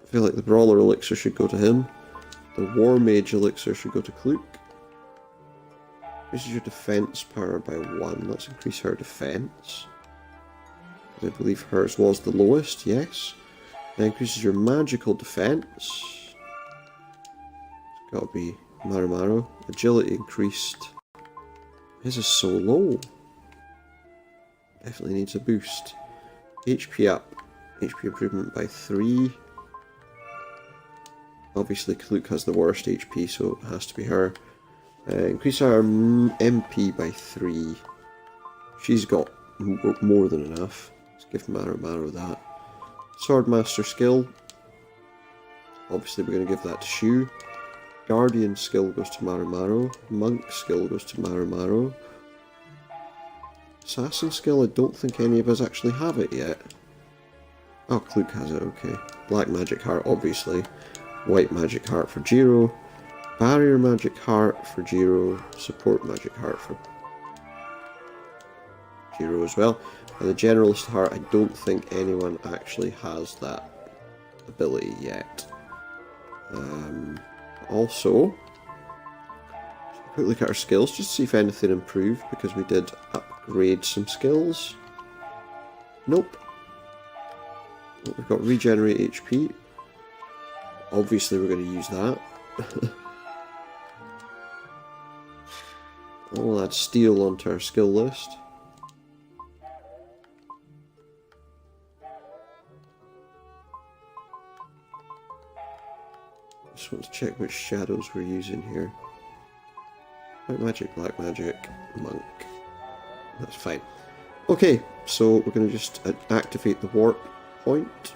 feel like the Brawler Elixir should go to him. The War Mage Elixir should go to Klook. Increases your defense power by 1. Let's increase her defense. I believe hers was the lowest, yes. That increases your magical defense. It's got to be Maru. Agility increased. His is so low. Definitely needs a boost. HP up. HP improvement by 3. Obviously Klook has the worst HP, so it has to be her. Increase our MP by 3. She's got more than enough. Let's give Maru that. Swordmaster skill. Obviously we're going to give that to Shu. Guardian skill goes to Maru. Monk skill goes to Maru. Assassin skill, I don't think any of us actually have it yet. Oh, Klook has it, okay. Black Magic Heart, obviously. White Magic Heart for Jiro. Barrier Magic Heart for Jiro. Support Magic Heart for Jiro as well. And the Generalist Heart, I don't think anyone actually has that ability yet. Also, quick look at our skills just to see if anything improved, because we did upgrade some skills. Nope. We've got regenerate HP. Obviously we're going to use that. We'll add steel onto our skill list. Just want to check which shadows we're using here. White magic, black magic, monk. That's fine. Okay, so we're going to just activate the warp point.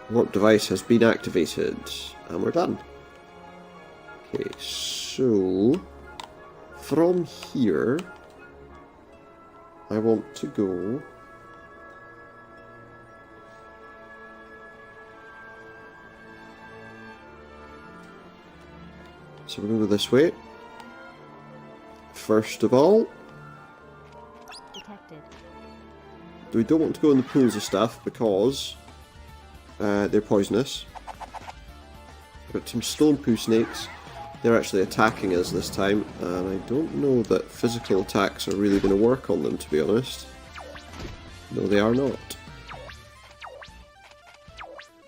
Warp device has been activated, and we're done. Okay, so from here, I want to go. So we're going to go this way. First of all, Detected. we don't want to go in the pools of stuff because they're poisonous. We've got some stone poo snakes. They're actually attacking us this time, and I don't know that physical attacks are really going to work on them, to be honest. No, they are not.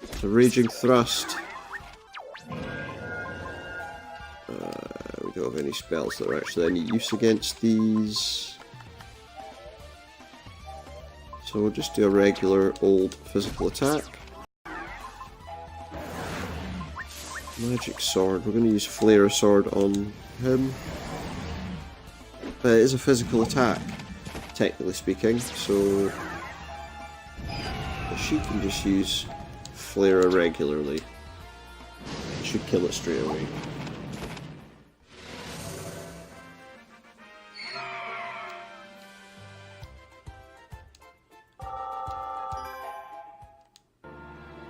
It's a raging thrust. We don't have any spells that are actually any use against these. So we'll just do a regular old physical attack. Magic sword. We're going to use Flare Sword on him. But it is a physical attack, technically speaking, so she can just use Flare regularly. It should kill it straight away.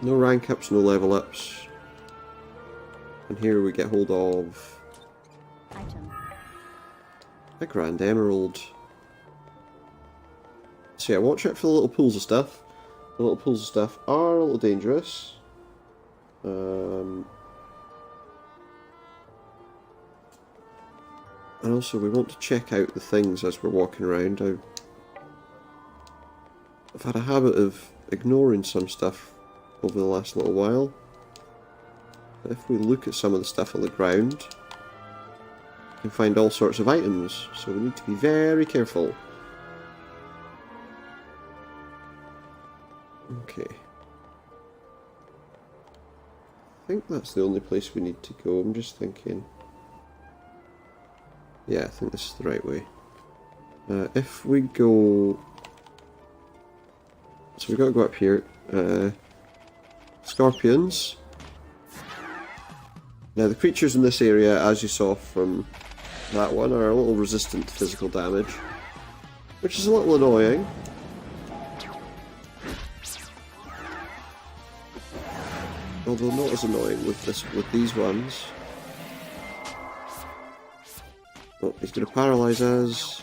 No rank ups, no level ups. And here we get hold of Item. a Grand Emerald. So yeah, watch out for the little pools of stuff. The little pools of stuff are a little dangerous. And also we want to check out the things as we're walking around. I've had a habit of ignoring some stuff over the last little while. But if we look at some of the stuff on the ground, we can find all sorts of items, so we need to be very careful. Okay. I think that's the only place we need to go, I'm just thinking. Yeah, I think this is the right way. If we go... So we've got to go up here. Scorpions. Now the creatures in this area, as you saw from that one, are a little resistant to physical damage, which is a little annoying. Although not as annoying with these ones. Oh, he's going to paralyze us,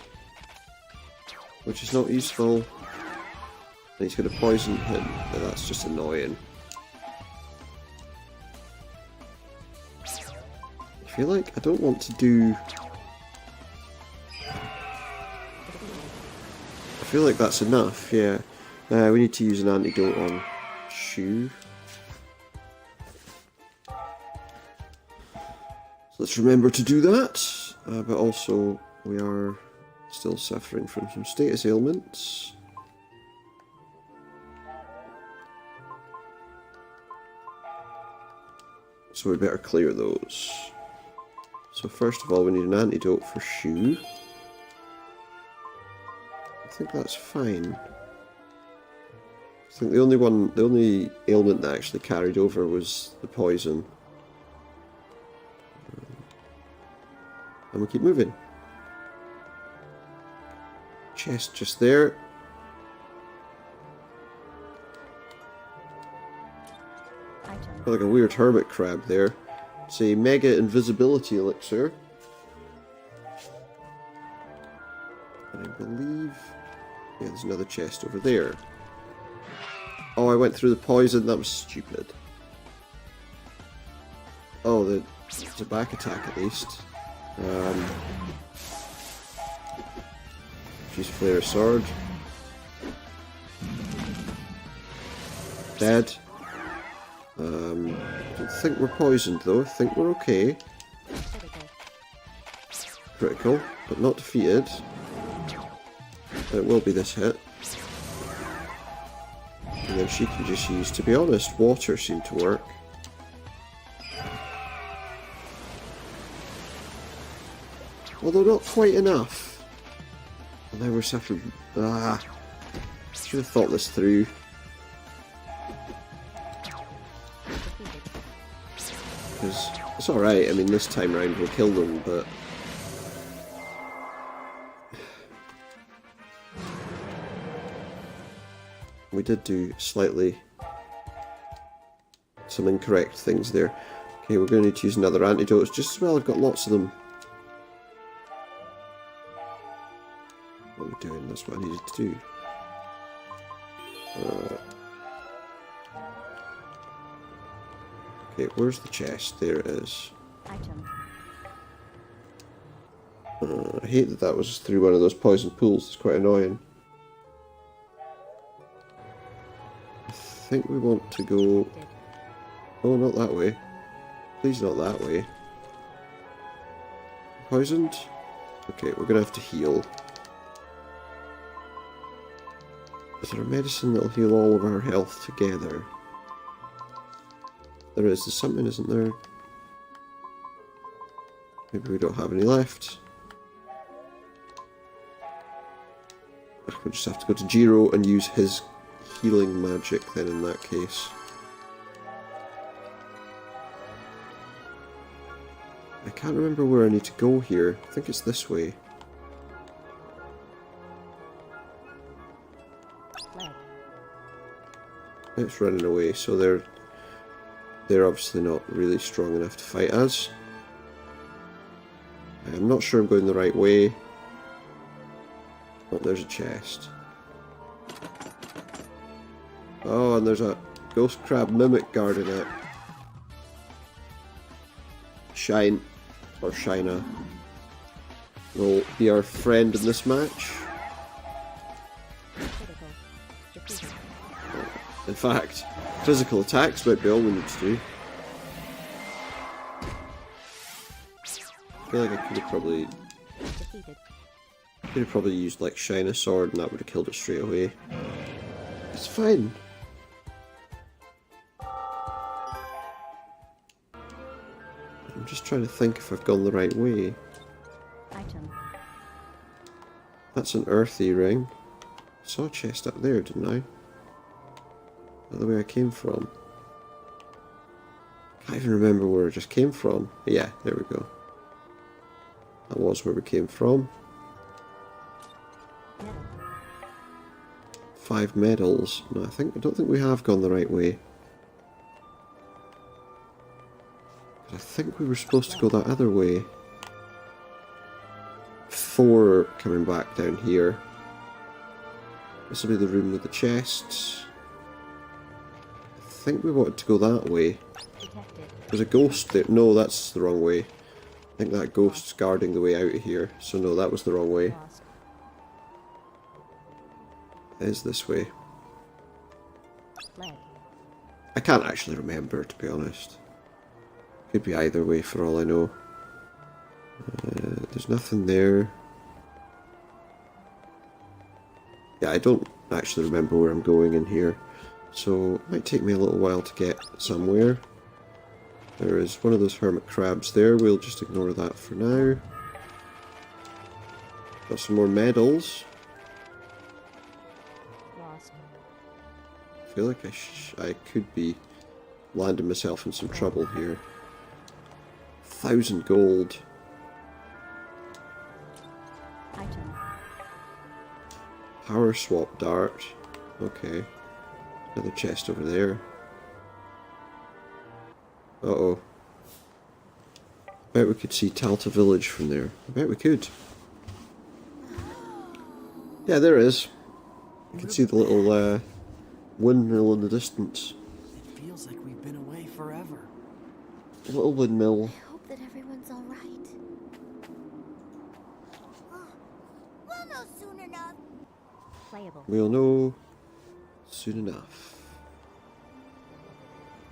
which is not useful. And he's going to poison him, and that's just annoying. I feel like I don't want to do... I feel like that's enough, yeah. We need to use an antidote on Shu. So let's remember to do that. But also, we are still suffering from some status ailments. So we better clear those. So first of all, we need an antidote for Shu. I think that's fine. I think the only ailment that actually carried over was the poison. And we keep moving. Chest just there. Item. Like a weird hermit crab there. It's a mega invisibility elixir. And I believe... Yeah, there's another chest over there. Oh, I went through the poison. That was stupid. Oh, it's a back attack at least. She's Flare Sword. Dead. I don't think we're poisoned though. I think we're okay. Critical. Critical, but not defeated. It will be this hit. And then she can just use, to be honest, water seemed to work. Although not quite enough. And Now we're suffering. Should have thought this through. Defeated. Because it's alright, I mean, this time round we'll kill them, but. We did do slightly some incorrect things there. Okay, we're going to need to use another antidote. It's just as well I've got lots of them. What are we doing? That's what I needed to do. Okay, where's the chest? There it is. Item. I hate that that was through one of those poison pools. It's quite annoying. I think we want to go... Oh, not that way. Please not that way. Poisoned? Okay, we're going to have to heal. Is there a medicine that'll heal all of our health together? There is. There's something, isn't there? Maybe we don't have any left. We'll just have to go to Jiro and use his healing magic then in that case. I can't remember where I need to go here. I think it's this way. Leg. It's running away, so they're obviously not really strong enough to fight us. I'm not sure I'm going the right way. Oh, there's a chest. Oh, and there's a ghost crab mimic guarding it. Shine, or Shina, will be our friend in this match. Critical. Defeated. In fact, physical attacks might be all we need to do. I feel like I could have probably Defeated. used like Shina Sword and that would have killed it straight away. It's fine. I'm just trying to think if I've gone the right way. Item. That's an earthy ring. I saw a chest up there, didn't I? Not the way I came from. Can't even remember where I just came from. Yeah, there we go. That was where we came from. Metal. 5 medals. No, I don't think we have gone the right way. I think we were supposed to go that other way. Before coming back down here. This will be the room with the chests. I think we wanted to go that way. Detected. There's a ghost there. No, that's the wrong way. I think that ghost's guarding the way out of here. So no, that was the wrong way. Lost. It is this way. Leg. I can't actually remember, to be honest. Could be either way for all I know. There's nothing there. Yeah, I don't actually remember where I'm going in here. So it might take me a little while to get somewhere. There is one of those hermit crabs there. We'll just ignore that for now. Got some more medals. Lost. I feel like I could be landing myself in some trouble here. 1,000 gold. Item. Power swap dart. Okay. Another chest over there. Uh-oh. Bet we could see Talta Village from there. I bet we could. Yeah, there it is. You can see the little windmill in the distance. It feels like we've been away forever. A little windmill. I hope that everyone's all right. We'll know soon enough. Playable. We'll know soon enough.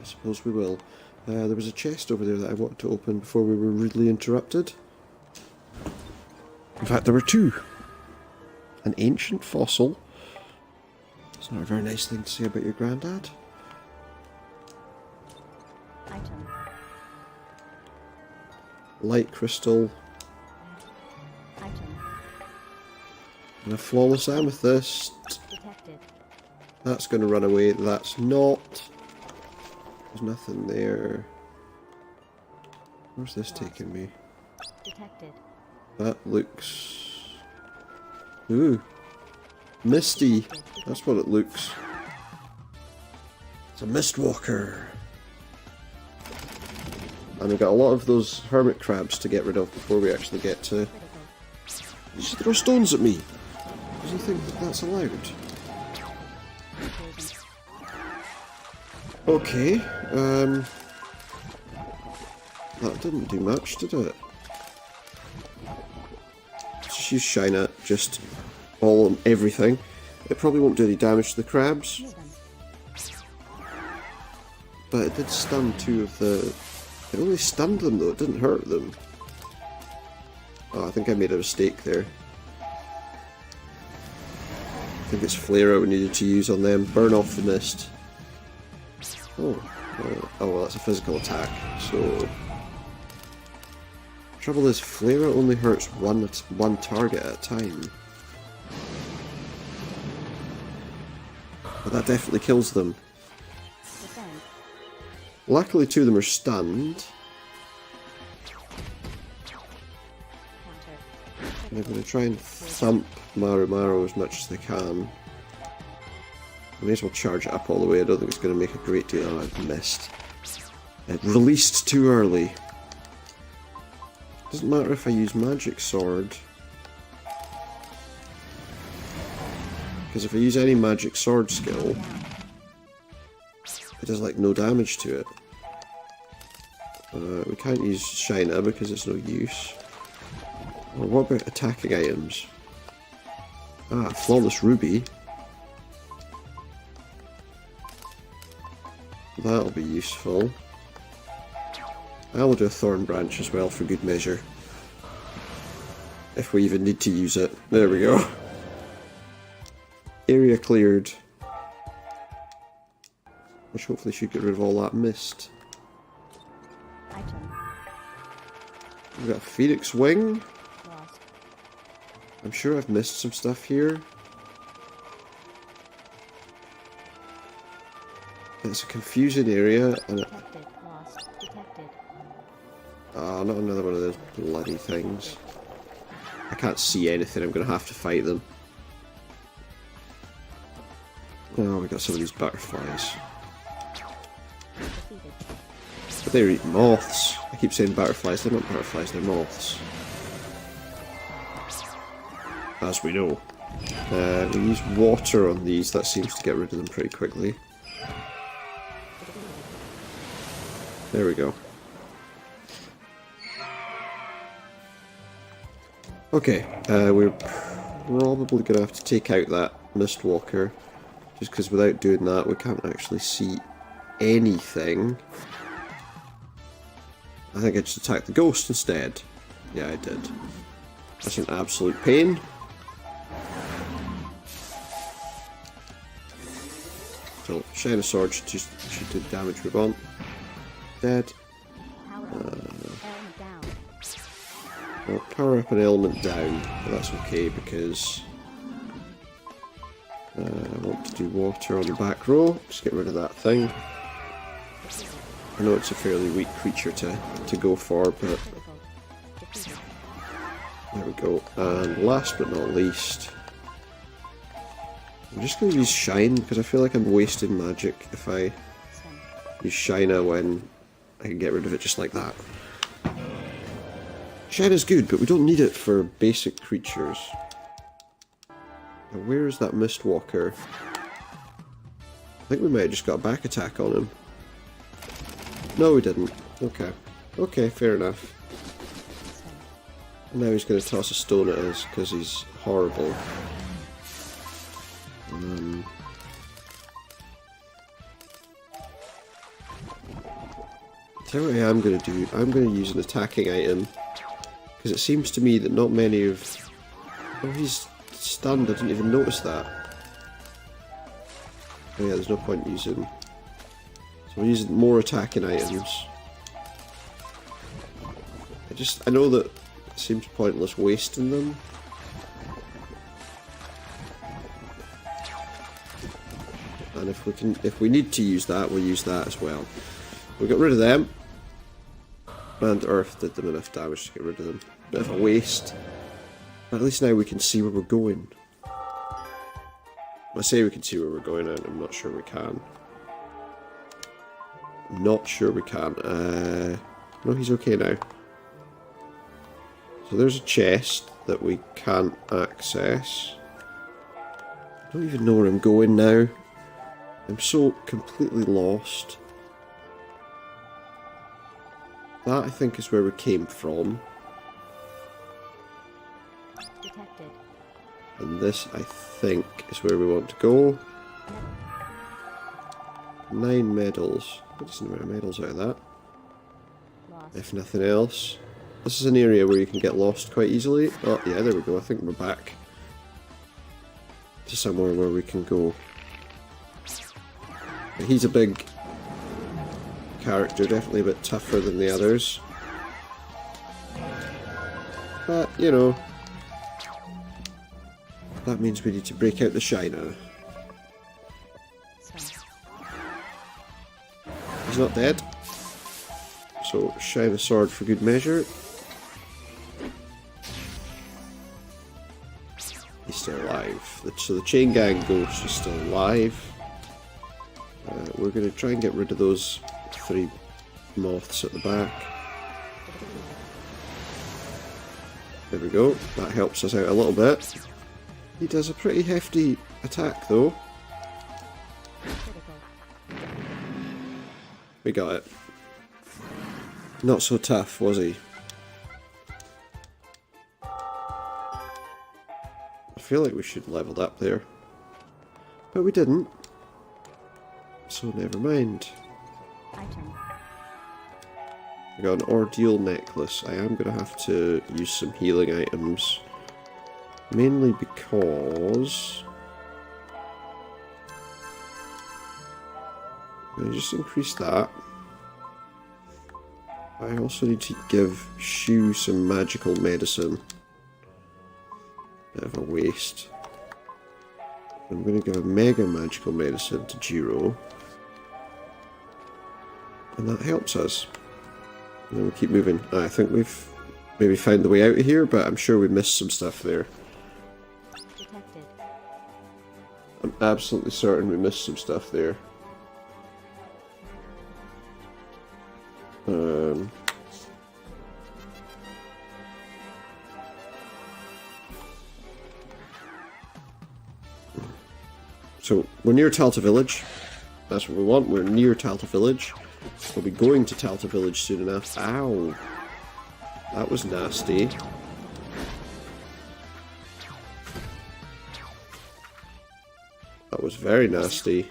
I suppose we will. There was a chest over there that I wanted to open before we were rudely interrupted. In fact, there were 2. An ancient fossil. It's not a very nice thing to say about your granddad. Item. Light crystal. Item. And a flawless amethyst. Detected. That's going to run away. That's not. There's nothing there. Where's this taking me? Detected. That looks... Ooh. Misty. That's what it looks. It's a Mistwalker. And we've got a lot of those hermit crabs to get rid of before we actually get to... Critical. You just throw stones at me! Does he think that that's allowed? Engaging. Okay, that didn't do much, did it? Let's just use Shina, just all on everything. It probably won't do any damage to the crabs, Near them. but it did stun two of the... It only stunned them though, it didn't hurt them. Oh, I think I made a mistake there. I think it's Flare we needed to use on them. Burn off the mist. Oh, well, that's a physical attack, so... Trouble is, Flare only hurts one target at a time. But that definitely kills them. Defend. Luckily, two of them are stunned. Counter. And they're going to try and thump Maru as much as they can. I may as well charge it up all the way. I don't think it's going to make a great deal. Oh, I've missed. It released too early. Doesn't matter if I use Magic Sword. Because if I use any Magic Sword skill, it does like no damage to it. We can't use Shina because it's no use. Well, what about attacking items? Ah, Flawless Ruby. That'll be useful. I will do a Thorn Branch as well for good measure. If we even need to use it. There we go. Area cleared. Which hopefully should get rid of all that mist. Item. We've got a Phoenix Wing. Lost. I'm sure I've missed some stuff here. It's a confusing area and it... Detected. Lost. Detected. Ah, not another one of those bloody things. I can't see anything, I'm going to have to fight them. Oh, we got some of these butterflies. Defeated. But they're eating moths. I keep saying butterflies, they're not butterflies, they're moths. As we know. We use water on these, that seems to get rid of them pretty quickly. There we go. Okay, we're probably going to have to take out that Mistwalker, just because without doing that we can't actually see anything. I think I just attacked the ghost instead. Yeah, I did. That's an absolute pain. So, Shina Sword should do damage we want. Dead. Power up. Element down. Well, power up an element down, but that's okay because I want to do water on the back row. Just get rid of that thing. I know it's a fairly weak creature to go for, but Critical. Defeated. there we go. And last but not least, I'm just going to use Shine because I feel like I'm wasting magic if I Stun. use Shina when I can get rid of it just like that. Shine is good, but we don't need it for basic creatures. Now, where is that Mistwalker? I think we might have just got a back attack on him. No, we didn't. Okay. Okay, fair enough. Stun. And now he's going to toss a stone at us because he's horrible. Tell you what I am going to do. I'm going to use an attacking item. Because it seems to me that not many of... Oh, he's stunned. I didn't even notice that. Oh yeah, there's no point using... So we're using more attacking items. I know that it seems pointless wasting them. And if we need to use that, we'll use that as well. We got rid of them. And Earth did them enough damage to get rid of them. Bit of a waste. But at least now we can see where we're going. I say we can see where we're going, and I'm not sure we can. Not sure we can. No, he's okay now. So there's a chest that we can't access. I don't even know where I'm going now. I'm so completely lost. That, I think, is where we came from. Detected. And this, I think, is where we want to go. 9 medals. A decent amount of medals out of that. Lost. If nothing else. This is an area where you can get lost quite easily. Oh, yeah, there we go. I think we're back to somewhere where we can go. He's a big character, definitely a bit tougher than the others. But, you know, that means we need to break out the shiner. Sven. He's not dead. So, shine a sword for good measure. He's still alive. So the Chain Gang ghost is still alive. We're going to try and get rid of those 3 moths at the back. There we go. That helps us out a little bit. He does a pretty hefty attack though. Critical. We got it. Not so tough, was he? I feel like we should have leveled up there. But we didn't. So never mind. Item. I got an ordeal necklace. I am going to have to use some healing items. Mainly because... I just increase that. I also need to give Shu some magical medicine. Bit of a waste. I'm going to give a mega magical medicine to Jiro. And that helps us. And then we'll keep moving. I think we've maybe found the way out of here, but I'm sure we missed some stuff there. Detected. I'm absolutely certain we missed some stuff there. So, we're near Talta Village. That's what we want. We're near Talta Village. We'll be going to Talta Village soon enough. Ow! That was nasty. That was very nasty.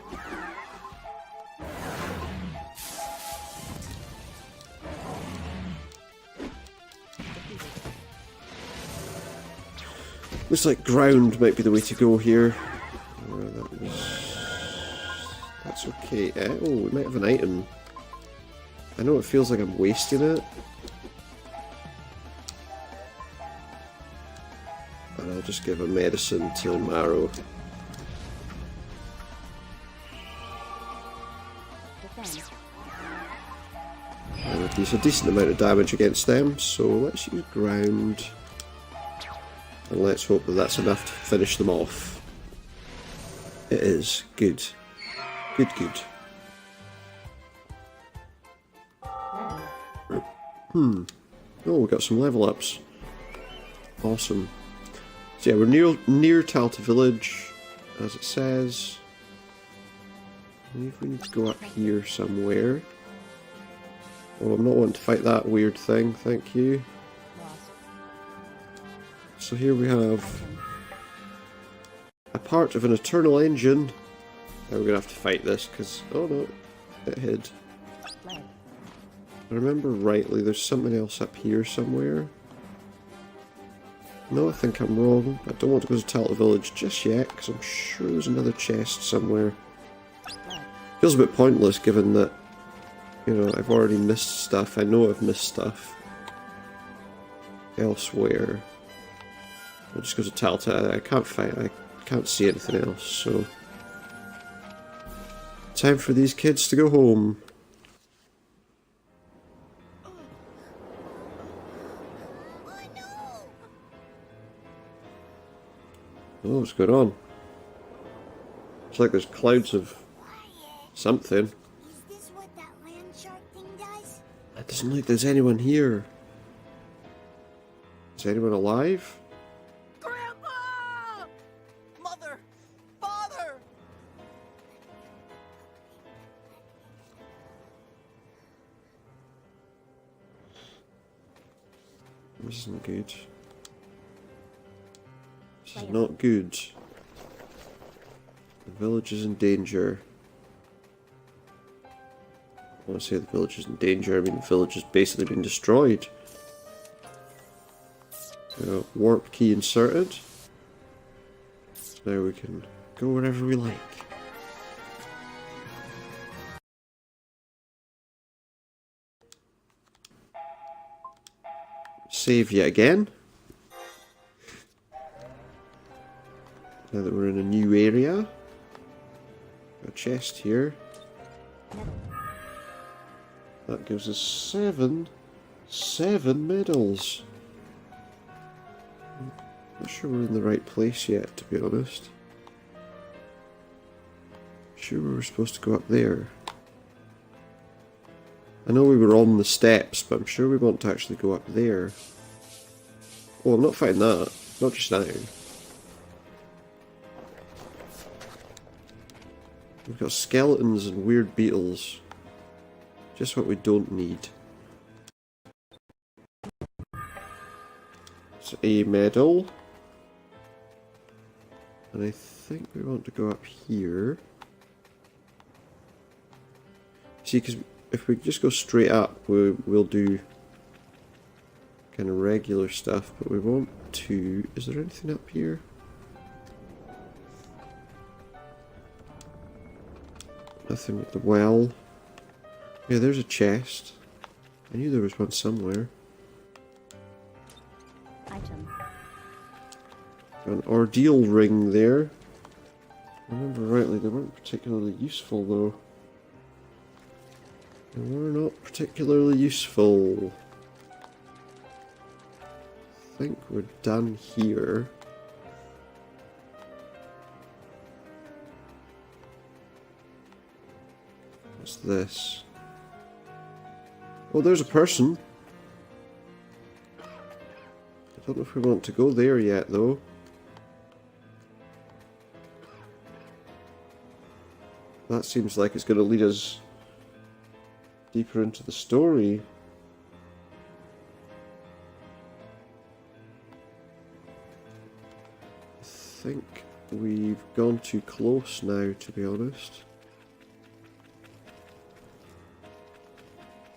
Looks like ground might be the way to go here. That's okay. Oh, we might have an item. I know it feels like I'm wasting it. And I'll just give a medicine to Marrow. Defend. And there's a decent amount of damage against them, so let's use ground. And let's hope that that's enough to finish them off. It is. Good. Good, good. Oh, we got some level ups. Awesome. So yeah, we're near Talta Village, as it says. I believe we need to go up here somewhere. Oh, I'm not wanting to fight that weird thing, thank you. Lost. So here we have a part of an eternal engine. Now we're going to have to fight this, because... oh no, it hid. Leg. If I remember rightly, there's something else up here somewhere. No, I think I'm wrong. I don't want to go to Talta Village just yet, because I'm sure there's another chest somewhere. Leg. Feels a bit pointless, given that, you know, I've already missed stuff. I know I've missed stuff elsewhere. I'll just go to Talta. I can't fight. I can't see anything else, so... Time for these kids to go home. Oh no! Oh, what's going on? It's like there's clouds of something. Is this what that land shark thing does? It doesn't look like there's anyone here. Is anyone alive? Grandpa! Mother! Father! This isn't good. This is not good. The village is in danger. When I say the village is in danger, I mean the village has basically been destroyed. Warp key inserted. Now we can go wherever we like. Save yet again. Now that we're in a new area. Got a chest here. That gives us seven medals. Not sure we're in the right place yet, to be honest. Sure we were supposed to go up there. I know we were on the steps, but I'm sure we want to actually go up there. Oh, I'm not fighting that. Not just now. We've got skeletons and weird beetles. Just what we don't need. It's a medal. And I think we want to go up here. See, because if we just go straight up, we'll do kind of regular stuff, but we want to... Is there anything up here? Nothing with the well. Yeah, there's a chest. I knew there was one somewhere. Item. Got an ordeal ring there. If I remember rightly, they weren't particularly useful though. They were not particularly useful. I think we're done here. What's this? Oh, there's a person. I don't know if we want to go there yet though. That seems like it's going to lead us deeper into the story. I think we've gone too close now, to be honest.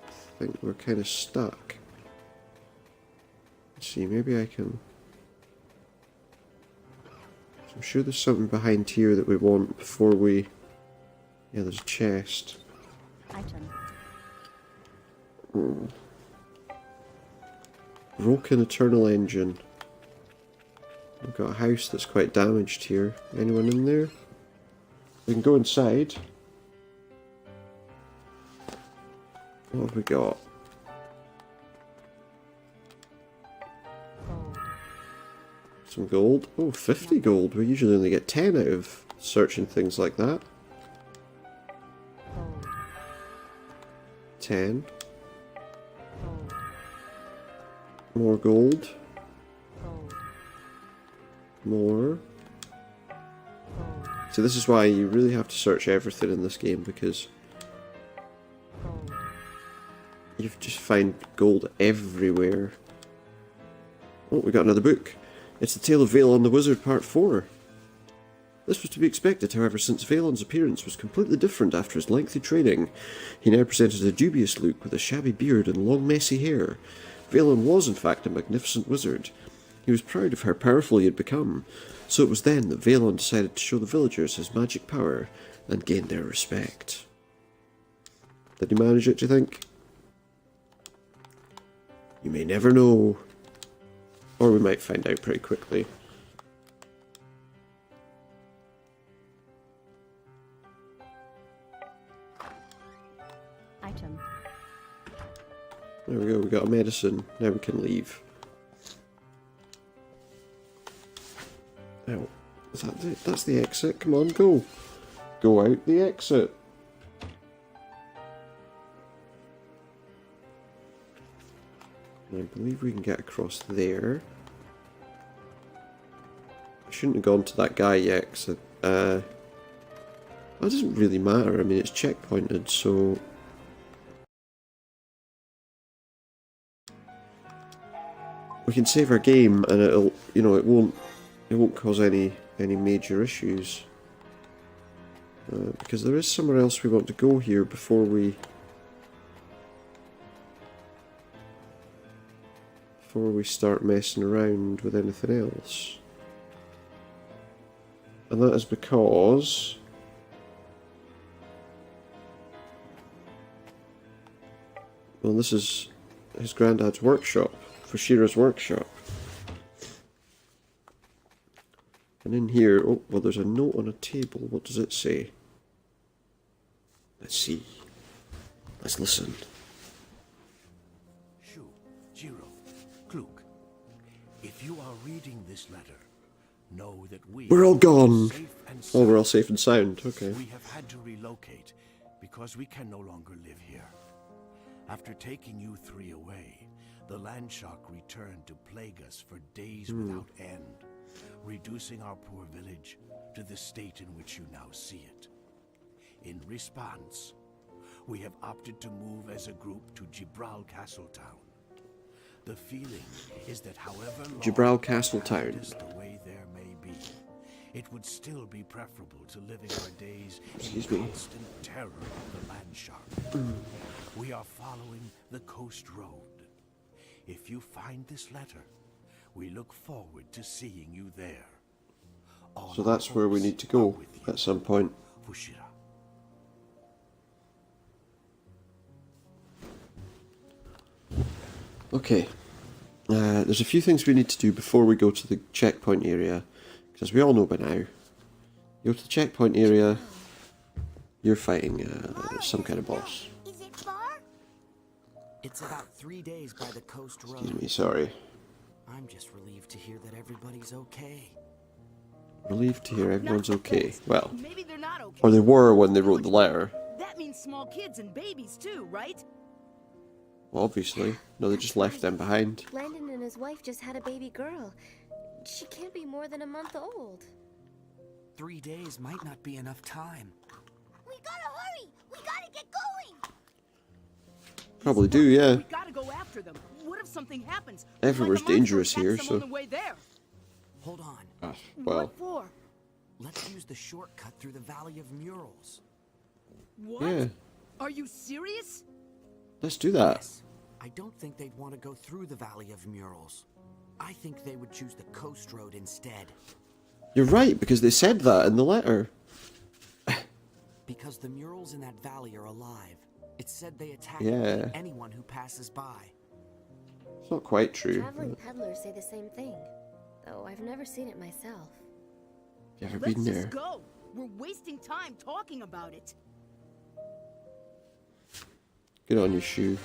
I think we're kind of stuck. Let's see, maybe I can... I'm sure there's something behind here that we want before we... Yeah, there's a chest. Item. Broken Eternal Engine. We've got a house that's quite damaged here. Anyone in there? We can go inside. What have we got? Gold. Some gold. Oh, 50 gold. We usually only get 10 out of searching things like that. Gold. 10. Gold. More gold. Gold. More. Gold. So this is why you really have to search everything in this game, because Gold. you just find gold everywhere. Oh, we got another book. It's The Tale of Valon the Wizard Part 4. This was to be expected, however, since Valon's appearance was completely different after his lengthy training. He now presented a dubious look with a shabby beard and long messy hair. Valon was, in fact, a magnificent wizard. He was proud of how powerful he had become, so it was then that Valon decided to show the villagers his magic power and gain their respect. Did he manage it, do you think? You may never know. Or we might find out pretty quickly. Item. There we go, we got a medicine. Now we can leave. Oh, is that it? That's the exit. Come on, go. Go out the exit. And I believe we can get across there. I shouldn't have gone to that guy yet, because that doesn't really matter. I mean, it's checkpointed, so... we can save our game, and it'll, you know, it won't cause any major issues. Because there is somewhere else we want to go here before we start messing around with anything else. And that is because well, this is his granddad's workshop, Fushira's workshop. And in here, oh, well, there's a note on a table. What does it say? Let's see. Let's listen. Shu, Jiro, Kluk, if you are reading this letter, know that We're all gone. safe and Oh, we're all sound. safe and sound. Okay. We have had to relocate because we can no longer live here. After taking you three away, the landshark returned to plague us for days without end, reducing our poor village to the state in which you now see it. In response, we have opted to move as a group to Jibral Castletown. The feeling is that however long Jibral Castletown. the way there may be, it would still be preferable to living our days Excuse in me. constant terror of the land shark. We are following the coast road. If you find this letter, we look forward to seeing you there. All So our that's where we hopes need to are go with you, at some point. Fushira. Okay. There's a few things we need to do before we go to the checkpoint area. Because we all know by now. You go to the checkpoint area, you're fighting some kind of boss. Is it far? It's about 3 days by the coast road. Excuse me, sorry. I'm just relieved to hear that everybody's okay. Relieved to hear everyone's okay. Well, Maybe they're not okay. or they were when they wrote the letter. That means small kids and babies too, right? Well, obviously. No, they just left them behind. Landon and his wife just had a baby girl. She can't be more than a month old. 3 days might not be enough time. We gotta hurry! We gotta get going! Probably do, yeah. We gotta go after them. What if something happens? Everywhere's Like a monster dangerous attacks here, them so- on the way there. Hold on. Well, What for? Let's use the shortcut through the Valley of Murals. What? yeah. Are you serious? Let's do that. Yes. I don't think they'd want to go through the Valley of Murals. I think they would choose the coast road instead. You're right, because they said that in the letter. Because the murals in that valley are alive. It said they attack Yeah. anyone who passes by. It's not quite true. Traveling peddlers say the same thing, though I've never seen it myself. You ever Let's been just there? go. We're wasting time talking about it. Good on you, Shu.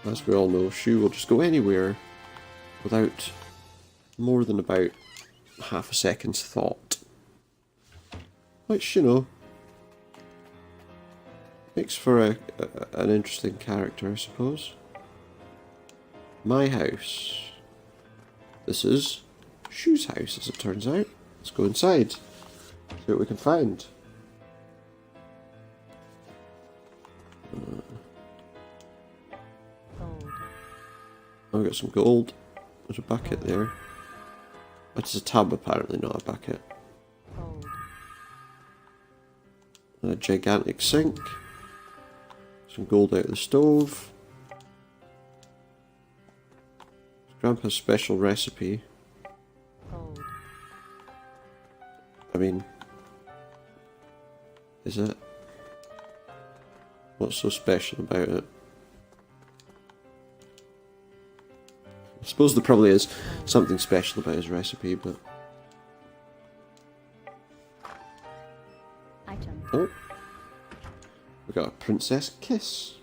As we all know, Shu will just go anywhere without more than about half a second's thought. Which, you know, makes for an interesting character, I suppose. My house. This is Shu's house, as it turns out. Let's go inside. See what we can find. Gold. Oh, we got some gold. There's a bucket there. That's a tub, apparently, not a bucket. Gold. And a gigantic sink. Some gold out of the stove. Grandpa's special recipe. Gold. I mean, is it? What's so special about it? I suppose there probably is something special about his recipe, but... Item. Oh! We got a princess kiss.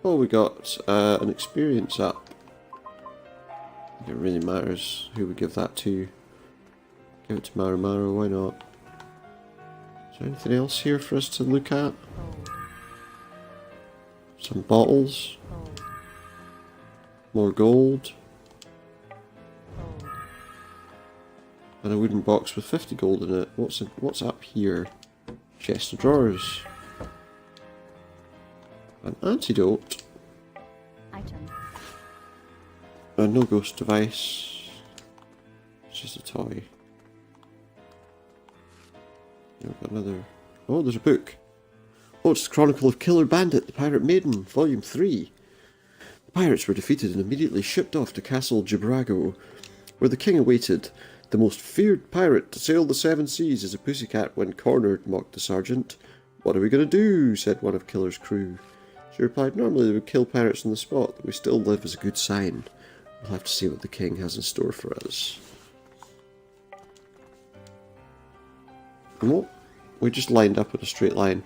Oh, we got an experience up. It really matters who we give that to. Give it to Maru Maru, why not? Is there anything else here for us to look at? Gold. Some bottles. Gold. More gold. Gold. And a wooden box with 50 gold in it. What's up here? Chest of drawers. An antidote. Item. A no ghost device. It's just a toy. Yeah, we've got another. Oh, there's a book. Oh, it's the Chronicle of Killer Bandit, the Pirate Maiden, Volume 3. The pirates were defeated and immediately shipped off to Castle Gibrago, where the king awaited. The most feared pirate to sail the seven seas is a pussycat when cornered, mocked the sergeant. What are we going to do? Said one of Killer's crew. She replied, normally they would kill pirates on the spot, but we still live as a good sign. We'll have to see what the king has in store for us. And what? We just lined up in a straight line.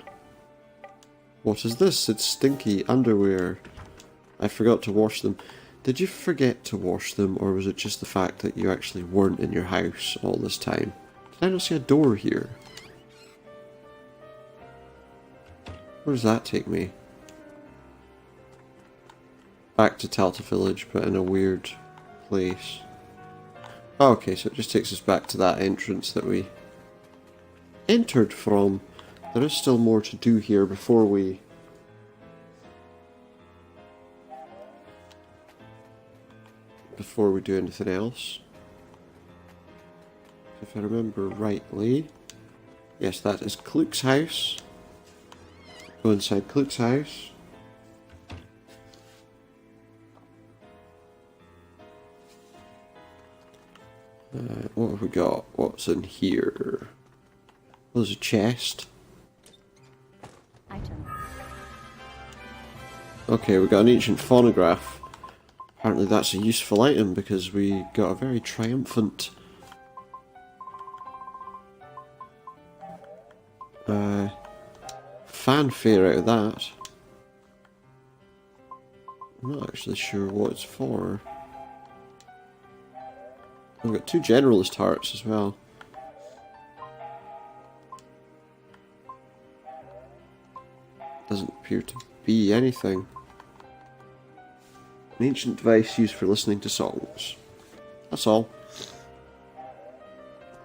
What is this? It's stinky underwear. I forgot to wash them. Did you forget to wash them, or was it just the fact that you actually weren't in your house all this time? Did I not see a door here? Where does that take me? Back to Talta Village, but in a weird place. Oh, okay, so it just takes us back to that entrance that we entered from. There is still more to do here before we do anything else. If I remember rightly, yes, that is Klook's house. Go inside Klook's house. What have we got? What's in here? Well, there's a chest. Item. Okay, we got an ancient phonograph. Apparently that's a useful item because we got a very triumphant fanfare out of that. I'm not actually sure what it's for. We've got 2 generalist hearts as well. Doesn't appear to be anything. An ancient device used for listening to songs. That's all.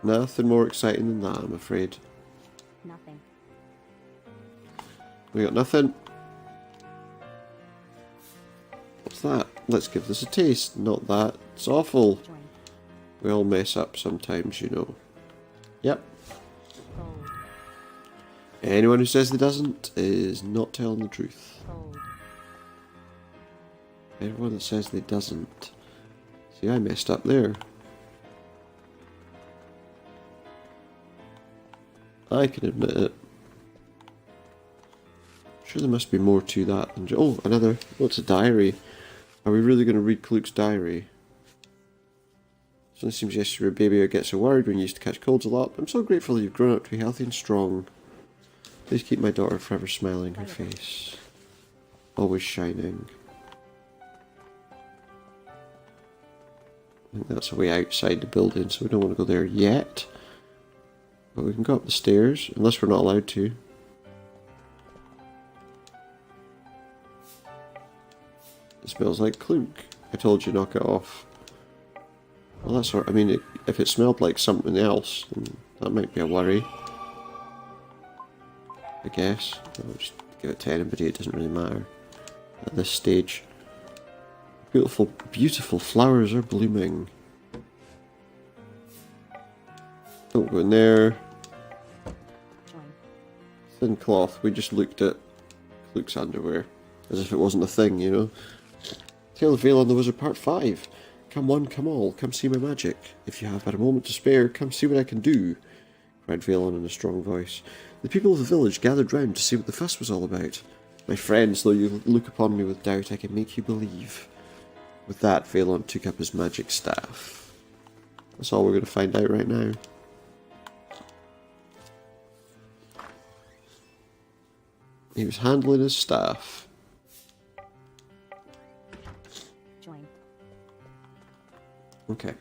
Nothing more exciting than that, I'm afraid. Nothing. We got nothing. What's that? Let's give this a taste. Not that. It's awful. Join. We all mess up sometimes, you know. Yep. Gold. Anyone who says they doesn't is not telling the truth. Gold. Everyone that says they doesn't. See, I messed up there. I can admit it. Sure, there must be more to that than... Oh, another... Oh, it's a diary. Are we really going to read Klook's diary? It seems yesterday baby gets so worried when you used to catch colds a lot. I'm so grateful that you've grown up to be healthy and strong. Please keep my daughter forever smiling her face. Always shining. I think that's a way outside the building, so we don't want to go there yet. But we can go up the stairs, unless we're not allowed to. It smells like Klook. I told you, knock it off. Well, that's all right. I mean, if it smelled like something else, then that might be a worry. I guess. I'll just give it to anybody, it doesn't really matter at this stage. Beautiful, beautiful flowers are blooming. Don't go in there. Join. Thin cloth, we just looked at Klook's underwear. As if it wasn't a thing, you know. Tale of Valen the Wizard Part 5. Come one, come all, come see my magic. If you have but a moment to spare, come see what I can do, cried Valen in a strong voice. The people of the village gathered round to see what the fuss was all about. My friends, though you look upon me with doubt, I can make you believe. With that, Valen took up his magic staff. That's all we're going to find out right now. He was handling his staff. Join. Okay.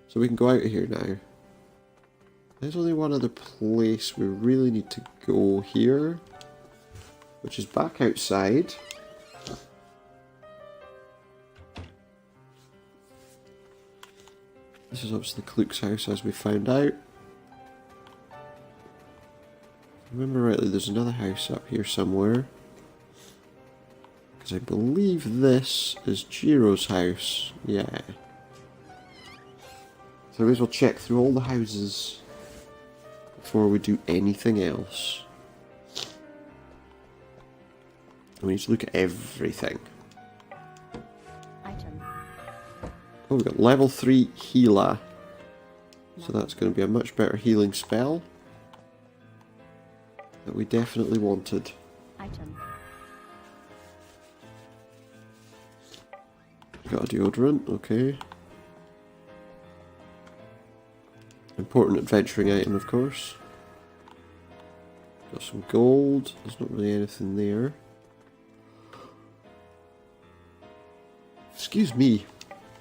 So we can go out of here now. There's only one other place we really need to go here, which is back outside. This is obviously Klook's house, as we found out. If I remember rightly, there's another house up here somewhere. Because I believe this is Jiro's house. Yeah. So we may as well check through all the houses before we do anything else. We need to look at everything. Item. Oh, we've got level 3 healer. So that's going to be a much better healing spell that we definitely wanted. Item. Got a deodorant, okay. Important adventuring item, of course. Got some gold. There's not really anything there. Excuse me.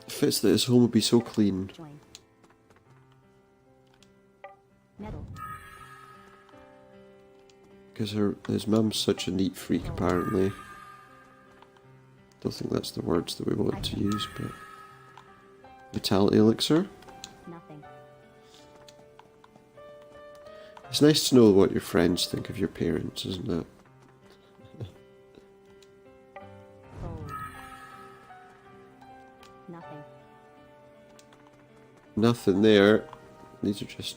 It fits that his home would be so clean. Join. Metal. Because his mum's such a neat freak, apparently. Don't think that's the words that we want to use, but... Vitality elixir. Nothing. It's nice to know what your friends think of your parents, isn't it? Gold. Nothing. Nothing there. These are just...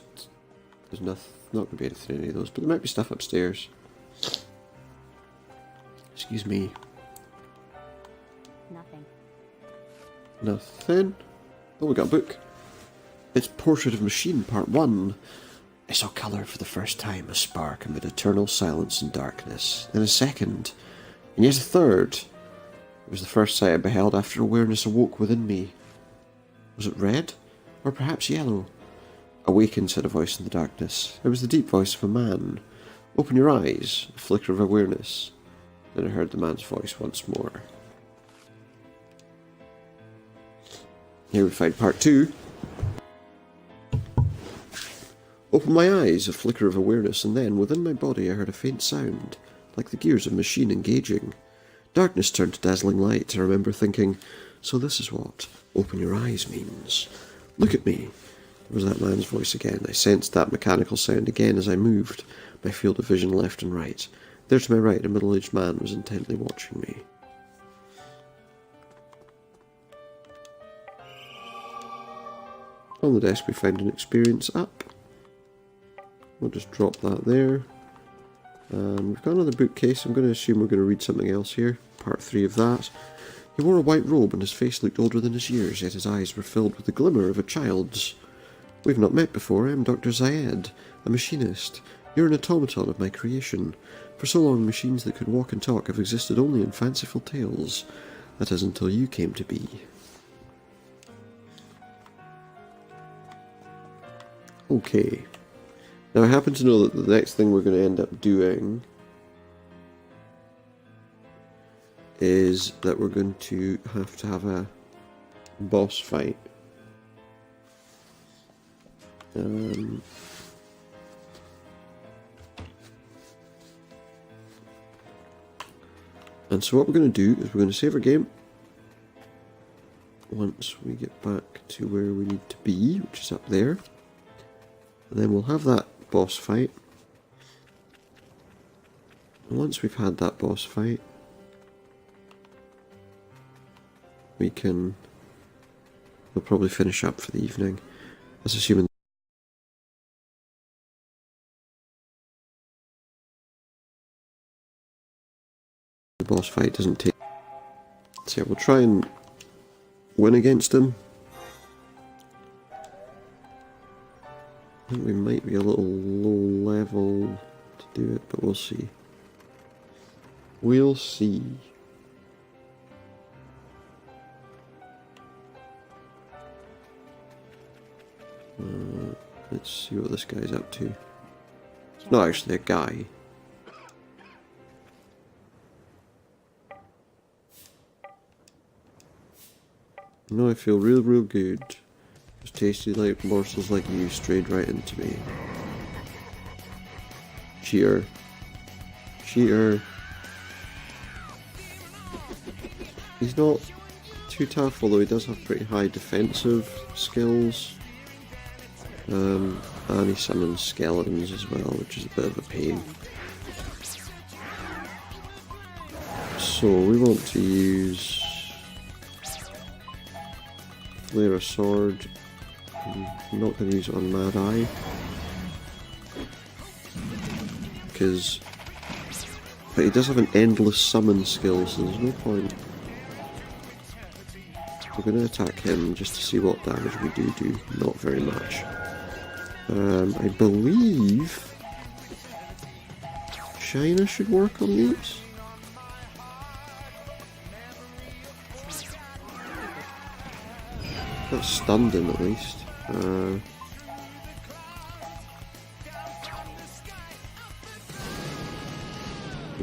There's not going to be anything in any of those, but there might be stuff upstairs. Excuse me. Nothing. Nothing. Oh, we got a book. It's Portrait of Machine, Part 1. I saw colour for the first time, a spark amid eternal silence and darkness. Then a second, and yet a third. It was the first sight I beheld after awareness awoke within me. Was it red? Or perhaps yellow? Awaken, said a voice in the darkness. It was the deep voice of a man. Open your eyes, a flicker of awareness. Then I heard the man's voice once more. Here we find part 2. Open my eyes, a flicker of awareness, and then, within my body, I heard a faint sound, like the gears of a machine engaging. Darkness turned to dazzling light. I remember thinking, so this is what open your eyes means. Look at me. It was that man's voice again. I sensed that mechanical sound again as I moved, my field of vision left and right. There to my right, a middle-aged man was intently watching me. On the desk we find an experience up. We'll just drop that there. We've got another bookcase. I'm going to assume we're going to read something else here. Part 3 of that. He wore a white robe and his face looked older than his years, yet his eyes were filled with the glimmer of a child's. We've not met before. I am Dr. Zayed, a machinist. You're an automaton of my creation. For so long, machines that could walk and talk have existed only in fanciful tales. That is until you came to be. Okay. Now I happen to know that the next thing we're going to end up doing is that we're going to have a boss fight. And so what we're going to do is we're going to save our game once we get back to where we need to be, which is up there. And then we'll have that boss fight. And once we've had that boss fight, we'll probably finish up for the evening. That's assuming the boss fight doesn't take. So yeah, we'll try and win against him. I think we might be a little low level to do it, but we'll see. We'll see. Let's see what this guy's up to. It's not actually a guy. know I feel real good. Just tasty like morsels like you strayed right into me. Cheater. Cheater. He's not too tough, although he does have pretty high defensive skills. And he summons skeletons as well, which is a bit of a pain. So we want to use Flare a Sword. I'm not going to use it on Mad Eye, but he does have an endless summon skill, so there's no point. We're going to attack him just to see what damage we do. Not very much. I believe China should work on these. Got stunned him at least. And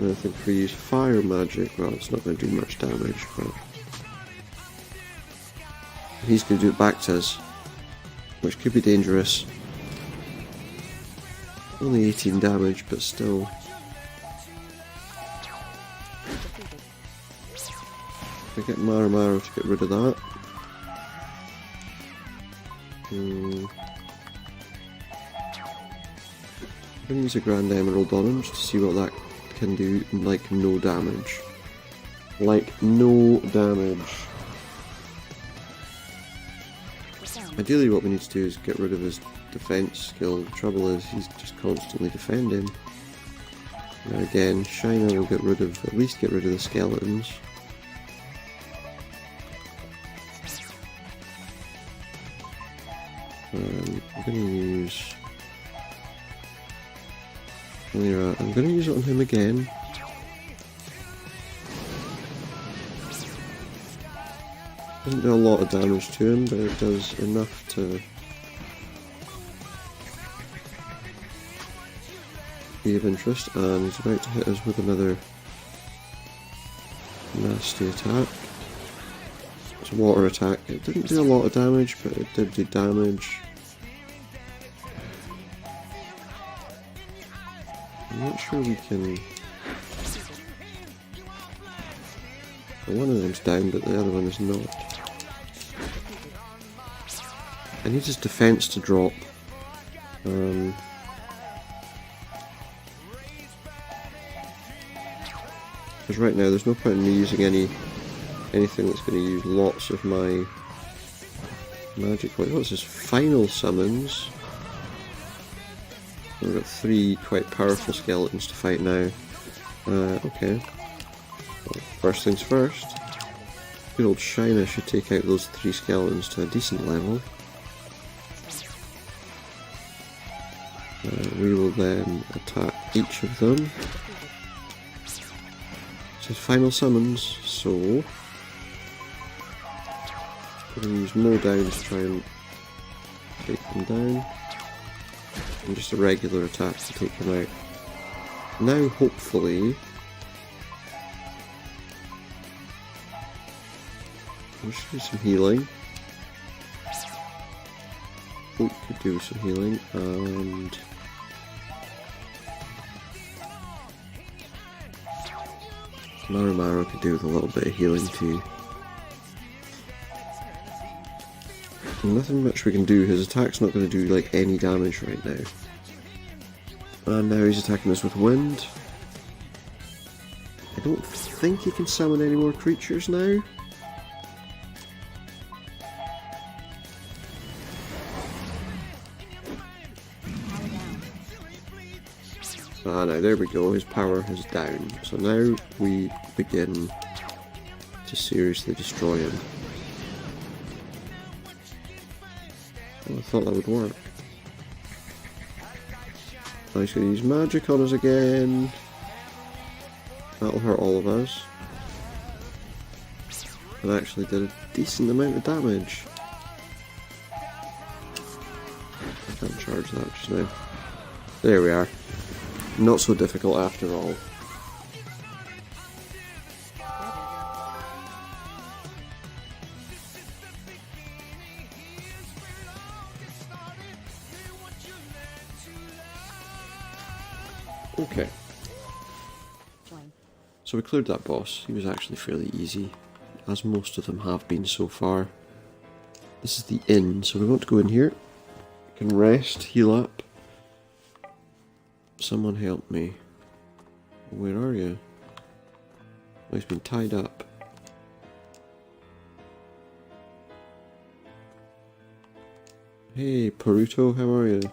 I think if we use fire magic, well, it's not going to do much damage, but he's going to do it back to us, which could be dangerous. Only 18 damage, but still. If I get Maru to get rid of that. I'm going to use a Grand Emerald on him just to see what that can do. Like no damage. Like no damage. Ideally what we need to do is get rid of his defense skill. The trouble is he's just constantly defending. Now again, Shiner will at least get rid of the skeletons. I'm going to use Lyra. I'm going to use it on him again. Doesn't do a lot of damage to him, but it does enough to be of interest, and he's about to hit us with another nasty attack. It's a water attack. It didn't do a lot of damage, but it did do damage. I'm not sure we can... Well, one of them's down, but the other one is not. I need his defense to drop. Because right now there's no point in me using anything that's going to use lots of my magic points. What's his final summons? We've got 3 quite powerful skeletons to fight now. Okay. Well, first things first. Good old Shiner should take out those 3 skeletons to a decent level. We will then attack each of them. It's his final summons, so we're going to use more downs to try and take them down, and just a regular attack to take them out. Now hopefully we should do some healing. Hope could do some healing, and Maru could do with a little bit of healing too. Nothing much we can do. His attack's not going to do like any damage right now. And now he's attacking us with wind. I don't think he can summon any more creatures now. Ah, no, there we go, his power is down. So now we begin to seriously destroy him. Well, I thought that would work. Now he's going to use magic on us again. That'll hurt all of us. It actually did a decent amount of damage. I can't charge that just now. There we are. Not so difficult after all. Okay, Join. so we cleared that boss. He was actually fairly easy, as most of them have been so far. This is the inn, so we want to go in here. We can rest, heal up. Someone help me. Where are you? Oh, he's been tied up. Hey, Peruto, how are you?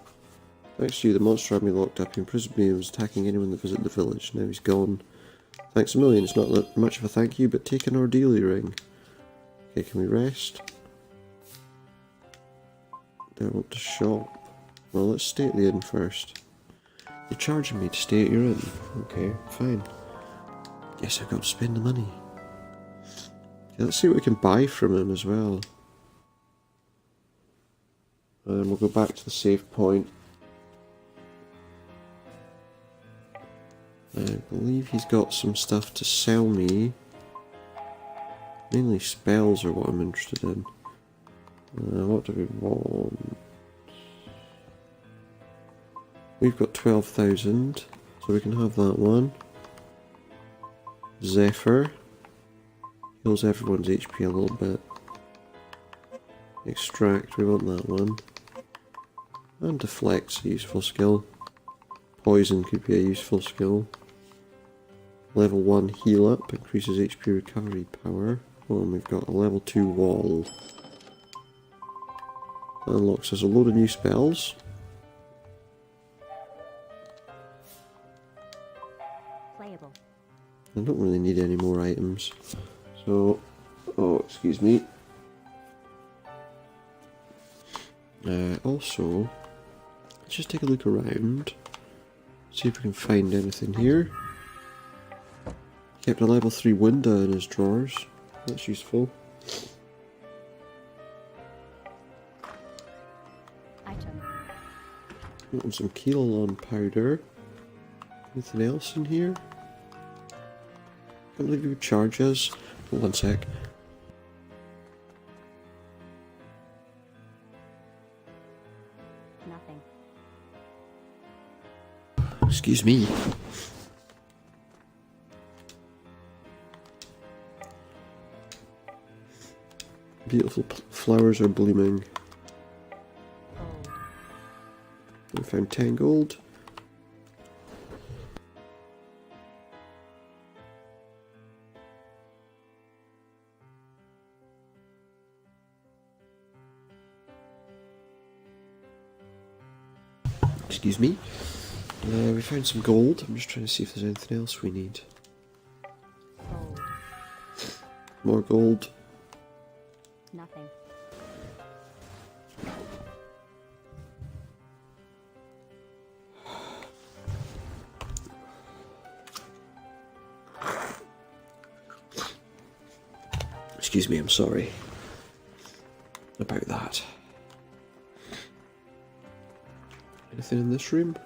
Thanks to you, the monster had me locked up. He imprisoned me and was attacking anyone that visited the village. Now he's gone. Thanks a million. It's not much of a thank you, but take an ordealie ring. Okay, can we rest? Do I want to shop? Well, let's stay at the inn first. You're charging me to stay at your inn. Okay, fine. Guess I've got to spend the money. Okay, let's see what we can buy from him as well. And we'll go back to the save point. I believe he's got some stuff to sell me. Mainly spells are what I'm interested in. What do we want? We've got 12,000, so we can have that one. Zephyr. Heals everyone's HP a little bit. Extract, we want that one. And Deflect's a useful skill. Poison could be a useful skill. Level 1 heal up, increases HP recovery power. Oh, and we've got a level 2 wall. That unlocks us a load of new spells. Playable. I don't really need any more items. So, oh, excuse me. Also, let's just take a look around. See if we can find anything here. Kept a level 3 window in his drawers. That's useful. Item. And some Keelalon powder. Anything else in here? Can't believe you would charge us. Hold on a sec. Nothing. Excuse me. Beautiful flowers are blooming. Gold. We found 10 gold. Excuse me. We found some gold. I'm just trying to see if there's anything else we need. Gold. More gold. Nothing. Excuse me, I'm sorry about that. Anything in this room?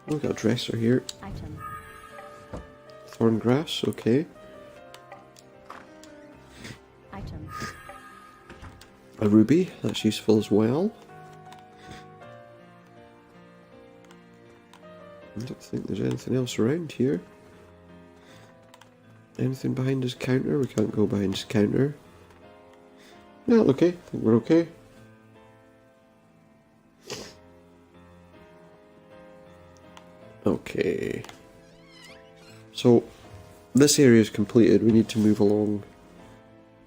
Oh, we've got a dresser here. Item. Thorn grass, okay. Item. A ruby, that's useful as well. I don't think there's anything else around here. Anything behind his counter? We can't go behind his counter. No, okay. I think we're okay. Okay. So, this area is completed. We need to move along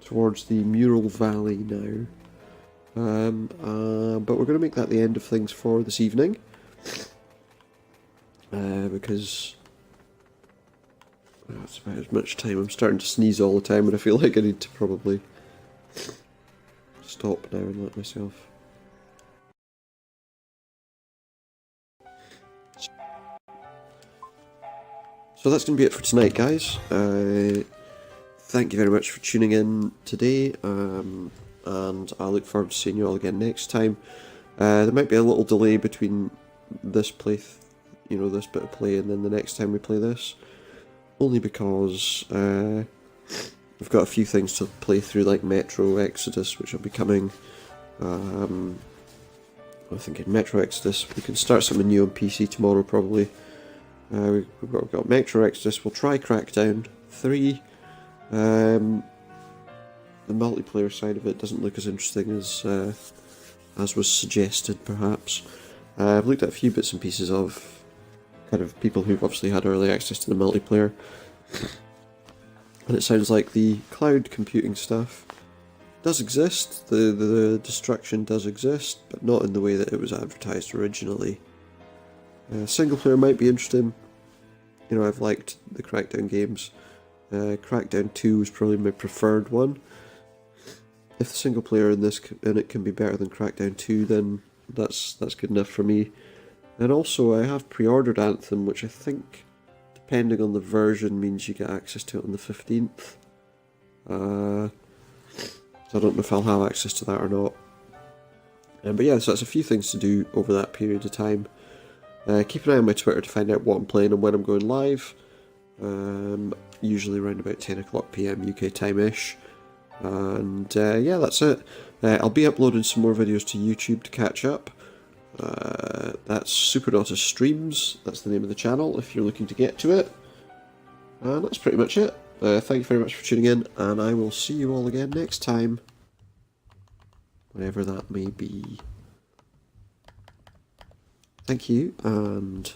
towards the Mural Valley now. But we're going to make that the end of things for this evening. Because that's about as much time. I'm starting to sneeze all the time and I feel like I need to probably stop now and let myself. So that's going to be it for tonight, guys. Thank you very much for tuning in today, and I look forward to seeing you all again next time. There might be a little delay between this this bit of play and then the next time we play this, only because we've got a few things to play through, like Metro Exodus, which will be coming. I'm thinking Metro Exodus. We can start something new on PC tomorrow, probably. We've got Metro Exodus. We'll try Crackdown 3. The multiplayer side of it doesn't look as interesting as was suggested, perhaps. I've looked at a few bits and pieces of kind of people who've obviously had early access to the multiplayer, and it sounds like the cloud computing stuff does exist. The destruction does exist, but not in the way that it was advertised originally. Single player might be interesting. You know, I've liked the Crackdown games. Crackdown 2 is probably my preferred one. If the single player in it can be better than Crackdown 2, then that's good enough for me. And also, I have pre-ordered Anthem, which I think, depending on the version, means you get access to it on the 15th. So I don't know if I'll have access to that or not. But yeah, so that's a few things to do over that period of time. Keep an eye on my Twitter to find out what I'm playing and when I'm going live. Usually around about 10 o'clock PM UK time-ish. And yeah, that's it. I'll be uploading some more videos to YouTube to catch up. That's Supernauta Streams. That's the name of the channel if you're looking to get to it. And that's pretty much it. Thank you very much for tuning in, and I will see you all again next time. Whenever that may be. Thank you, and